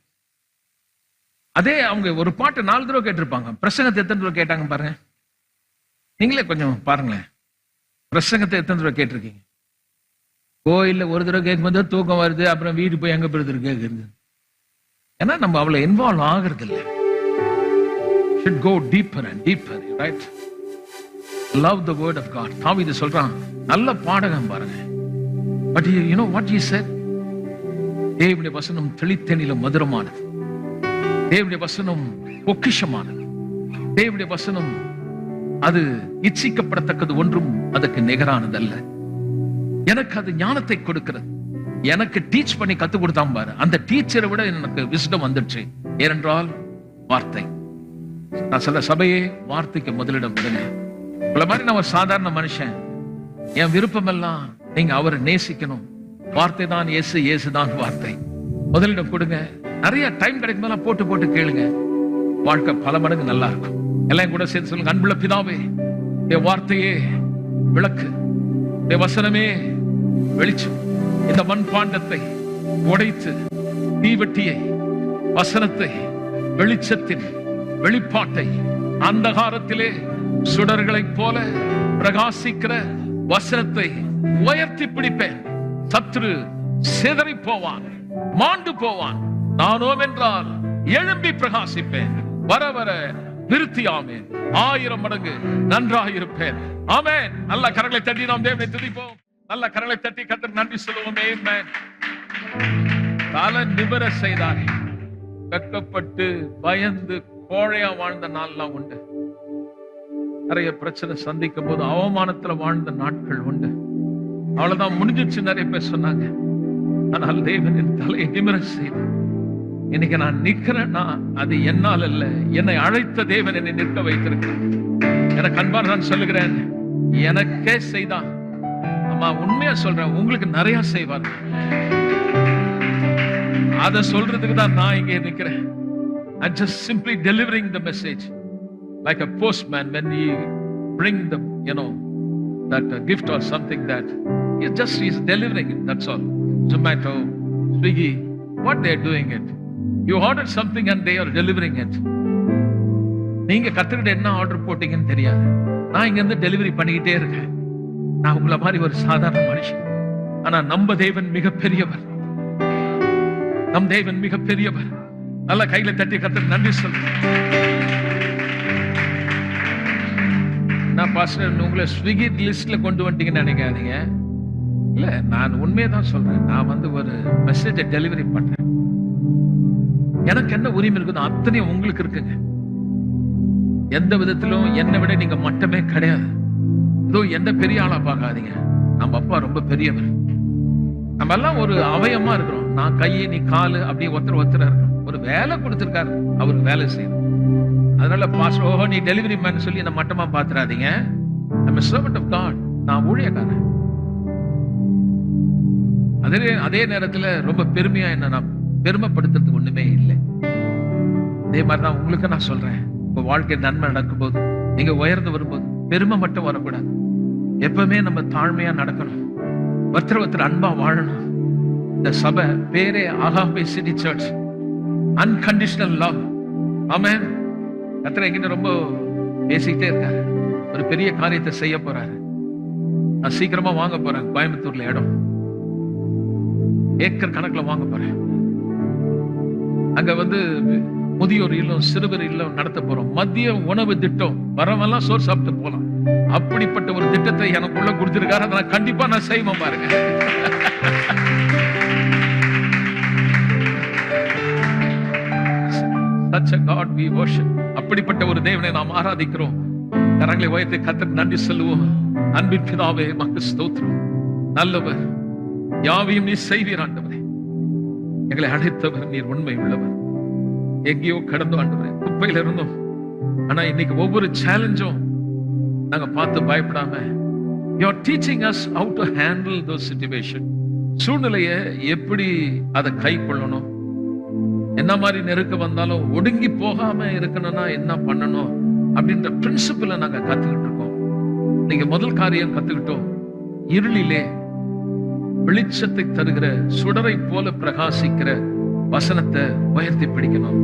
அதே அவங்க ஒரு பாட்டு 4 தடவை கேட்டிருப்பாங்க, பிரசங்கத்தை எத்தனை தடவை கேட்டாங்க பாருங்க. நீங்களே கொஞ்சம் பாருங்களேன், பிரசங்கத்தை எத்தனை தடவை கேட்டிருக்கீங்க? கோயில்ல ஒரு தடவை கேட்கும்போது தூக்கம் வருது, அப்புறம் வீடு போய் எங்க போயிருது கேட்கறது. ஏன்னா நம்ம அவ்வளவு இன்வால்வ் ஆகுறது இல்லை. should go deeper and deeper, right? Love the word of God. தாவீது சொல்றான், நல்ல பாடகம் பாருங்க. But you know what he said? தேவனுடைய வசனம் தெளித்தேனிலும் மதுரமானது, தேவனுடைய வசனம் பொக்கிஷமானது, தேவனுடைய வசனம் அது இச்சிக்கப்படத்தக்கது, ஒன்றும் அதுக்கு நிகரானது அல்ல. எனக்கு அது ஞானத்தை கொடுக்கிறது. எனக்கு டீச் பண்ணி கத்து கொடுத்தான் பாரு, அந்த டீச்சரை விட எனக்கு விஸ்டம் வந்துடுச்சு. ஏனென்றால் வார்த்தை. நான் சொல்ல, சபையே வார்த்தைக்கு முதலிடம் கொடுங்க. உங்களை மாதிரி நான் ஒரு சாதாரண மனுஷன், என் விருப்பம் எல்லாம் நீங்க அவரை நேசிக்கணும். வார்த்தை தான் இயேசு, இயேசு தான் வார்த்தை. முதலிடம் கொடுங்க. நிறைய டைம் கிடைக்கும் போது போட்டு போட்டு கேளுங்க. வாழ்க்கை பல மடங்கு நல்லா இருக்கும். எல்லாம் கூட சேர்த்து சொல்லுங்க, அன்புள்ள பிதாவே, என் வார்த்தையே விளக்கு, என் வசனமே வெளிச்சம். இந்த மண்பாண்டத்தை உடைத்து தீவெட்டியை, வசனத்தை, வெளிச்சத்தின் வெளிப்பாட்டை, அந்தகாரத்திலே சுடர்களைப் போல பிரகாசிக்கிற வசனத்தை உயர்த்தி பிடிப்பேன். சத்ரு சிதறி போவான், மாண்டு போவான். நானோ என்றால் எழும்பி பிரகாசிப்பேன். வர வர விருத்தியாமேன், 1000 மடங்கு நன்றாயிருப்பேன். ஆமென். நல்ல கரங்களை தட்டி நாம் தேவனை துதிப்போம். நல்ல கரங்களை தட்டி கர்த்தருக்கு நன்றி சொல்லுவோம். ஆமென். தலை நிமிர செய்தாரே, வெட்கப்பட்டு பயந்து கோழையா வாழ்ந்த நாள்லாம் உண்டு. நிறைய பிரச்சனை சந்திக்கும் போது அவமானத்துல வாழ்ந்த நாட்கள் உண்டு. அவ்வளவுதான், முடிஞ்சிருச்சு நிறைய பேர் சொன்னாங்க. ஆனால் தேவனின் தலையை நிமிர செய்து இன்னைக்கு நான் நிக்கிறேன்னா அது என்னால் அல்ல, என்னை அழைத்த தேவன் என்னை நிற்க வைத்திருக்கிறார். எனக்கு அன்பான நான் சொல்லுகிறேன், எனக்கே செய்தான். அம்மா உண்மையா சொல்றேன், உங்களுக்கு நிறைய செய்வார். அத சொல்றதுக்கு தான் நான் இங்கே நிக்கிறேன். I'm just simply delivering the message like a postman when he bring the, that gift or something, that he's delivering it, that's all. Zomato, Swiggy, what they're doing it. You ordered something and they are delivering it. நீங்க கத்துக்கிட்ட என்ன order போட்டீங்கன்னு தெரியாது. நான் இங்க இருந்து delivery பண்ணிக்கிட்டே இருக்கேன். நான் உங்களை மாதிரி ஒரு சாதாரண மனுஷன். ஆனா நம்ம தேவன் மிக பெரியவர். நம் தேவன் மிக பெரியவர். நல்ல கையில தட்டி கர்த்தருக்கு நன்றி சொல்றேன். நான் பாஸ்டர் உங்களை ஸ்விக்கி லிஸ்ட்ல கொண்டு வந்துட்டீங்கன்னு நினைக்காதீங்க. இல்ல, நான் உண்மையை தான் சொல்றேன். நான் ஒரு மெசேஜை டெலிவரி பண்றேன். எனக்கு என்ன உரிமை இருக்குதோ அத்தனையும் உங்களுக்கு இருக்குங்க. எந்த விதத்திலும் என்னை விட நீங்க மட்டுமே கிடையாது. இதோ எந்த பெரிய ஆளா பார்க்காதீங்க. நம்ம அப்பா ரொம்ப பெரியவர். நம்ம எல்லாம் ஒரு அவயமா இருக்கிறோம். நான் கையை, நீ காலு, அப்படியே ஒருத்தர் இருக்கணும். ஒரு வேலை கொடுத்திருக்காரு, அவருக்கு வேலை செய்யணும். அதனால பாஸ்டர் நீ டெலிவரி மேன் சொல்லி என்ன மட்டமா பாத்துறாதீங்க. I'm a servant of God. நான் ஊழியக்காரன். அதே நேரத்துல ரொம்ப பெருமையா என்ன நான் பெருமைப்படுத்துறதுக்கு ஒண்ணுமே இல்லை. அதே மாதிரிதான் உங்களுக்கு நான் சொல்றேன், உங்க வாழ்க்கை நன்மை நடக்கும் போது, நீங்க உயர்ந்து வரும்போது பெருமை மட்டும் வரக்கூடாது. எப்பவுமே நம்ம தாழ்மையா நடக்கணும். ஒருத்தர் அன்பா வாழணும். இந்த சபை பேரே ஆகாபே சிட்டி சர்ச், அன்கண்டிஷனல் லவ். ஆமென். கர்த்தர் என்கிட்ட ரொம்ப பேசிக்கிட்டே இருக்காரு. ஒரு பெரிய காரியத்தை செய்ய போறாரு. நான் சீக்கிரமா வாங்க போறேன். கோயம்புத்தூர்ல இடம் ஏக்கர் கணக்குல வாங்க போறேன். அங்க முதியோர் இல்லம், சிறுவர் இல்லம் நடத்த போறோம். மதிய உணவு திட்டம், வரவெல்லாம் சோறு சாப்பிட்டு போலாம். அப்படிப்பட்ட ஒரு திட்டத்தை எனக்குள்ள கொடுத்திருக்காரு. அதை கண்டிப்பா நான் செய்வேன் பாருங்க. Such a God we worship. அப்படிப்பட்ட ஒரு தேவனை நாம் ஆராதிக்கிறோம். கரங்களை உயர்த்தி கர்த்தருக்கு நன்றி சொல்லுவோம். அன்பின் பிதாவே, உமக்கு ஸ்தோத்திரம். நல்லவர், யாவையும் நீ செய்வீர் ஆண்டவரே. எங்களை அழைத்தவர் நீர் உண்மை உள்ளவர். எங்கேயோ கடந்தோம் ஆண்டவரே, குப்பையில இருந்தோம். ஆனா இன்னைக்கு ஒவ்வொரு சேலஞ்சும் நாங்க பார்த்து பயப்படாம, you are teaching us how to handle those situations. சூழ்நிலையை எப்படி அதை கை கொள்ளணும், என்ன மாதிரி நெருக்க வந்தாலும் ஒடுங்கி போகாம இருக்கணும்னா என்ன பண்ணணும் அப்படின்ற பிரின்சிபலை நாங்க கத்துக்கிட்டு இருக்கோம். நீங்க முதல் காரியம் கத்துக்கிட்டோம், இருளிலே வெளிச்சத்தை தருகிற சுடரை போல பிரகாசிக்கிற வசனத்தை உயர்த்தி பிடிக்கணும்.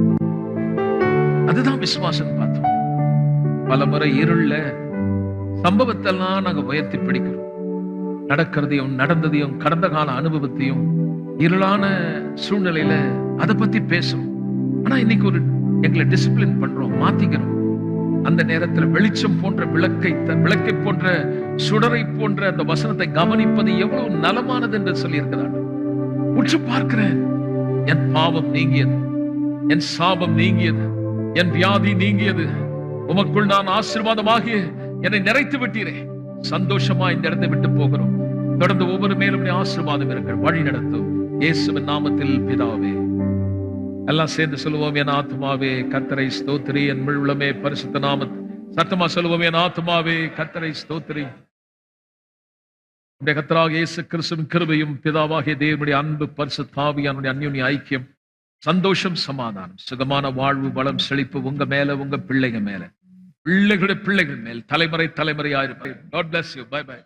அதுதான் விசுவாசம் பார்த்தோம். பல முறை இருள்ல சம்பவத்தெல்லாம் நாங்க உயர்த்தி பிடிக்கிறோம். நடக்கிறதையும் நடந்ததையும் கடந்த கால அனுபவத்தையும் இருளான சூழ்நிலையில அதை பத்தி பேசுறோம். ஆனா இன்னைக்கு எங்களை டிசிப்ளின் பண்றோம், மாத்திக்கிறோம். அந்த நேரத்தில் வெளிச்சம் போன்ற விளக்கை போன்ற சுடரை போன்ற அந்த வசனத்தை கவனிப்பது எவ்வளவு நலமானது என்று சொல்லியிருக்கிறார். உற்று பார்க்கிறேன், என் பாவம் நீங்கியது, என் சாபம் நீங்கியது, என் வியாதி நீங்கியது. உமக்குள் நான் ஆசீர்வாதமாகி என்னை நிறைத்து விட்டீரே. சந்தோஷமா இந்த இடத்தை விட்டு போகிறோம். தொடர்ந்து ஒவ்வொரு மேலும் ஆசீர்வாதம் இருக்கிற வழி நடத்தும் இயேசுவின் நாமத்தில் பிதாவே. எல்லாம் சேர்ந்து சொல்லுவோம், என் ஆத்துமாவே கர்த்தரை ஸ்தோத்திரி, என் முழு உள்ளமே பரிசுத்த நாமத்தை சத்தமா சொல்லுவோம், என் ஆத்துமாவே கர்த்தரை ஸ்தோத்திரி. கர்த்தராகிய இயேசு கிறிஸ்துவின் கிருபையும் பிதாவாகிய தேவனுடைய அன்பு பரிசுத்த ஆவியானுடைய அன்யோன்ய ஐக்கியம், சந்தோஷம், சமாதானம், சுகமான வாழ்வு, வளம், செழிப்பு உங்க மேல, உங்க பிள்ளைங்க மேல, பிள்ளைகளுடைய பிள்ளைகள் மேல் தலைமுறை தலைமுறையாயிருப்பார். God bless you. Bye bye.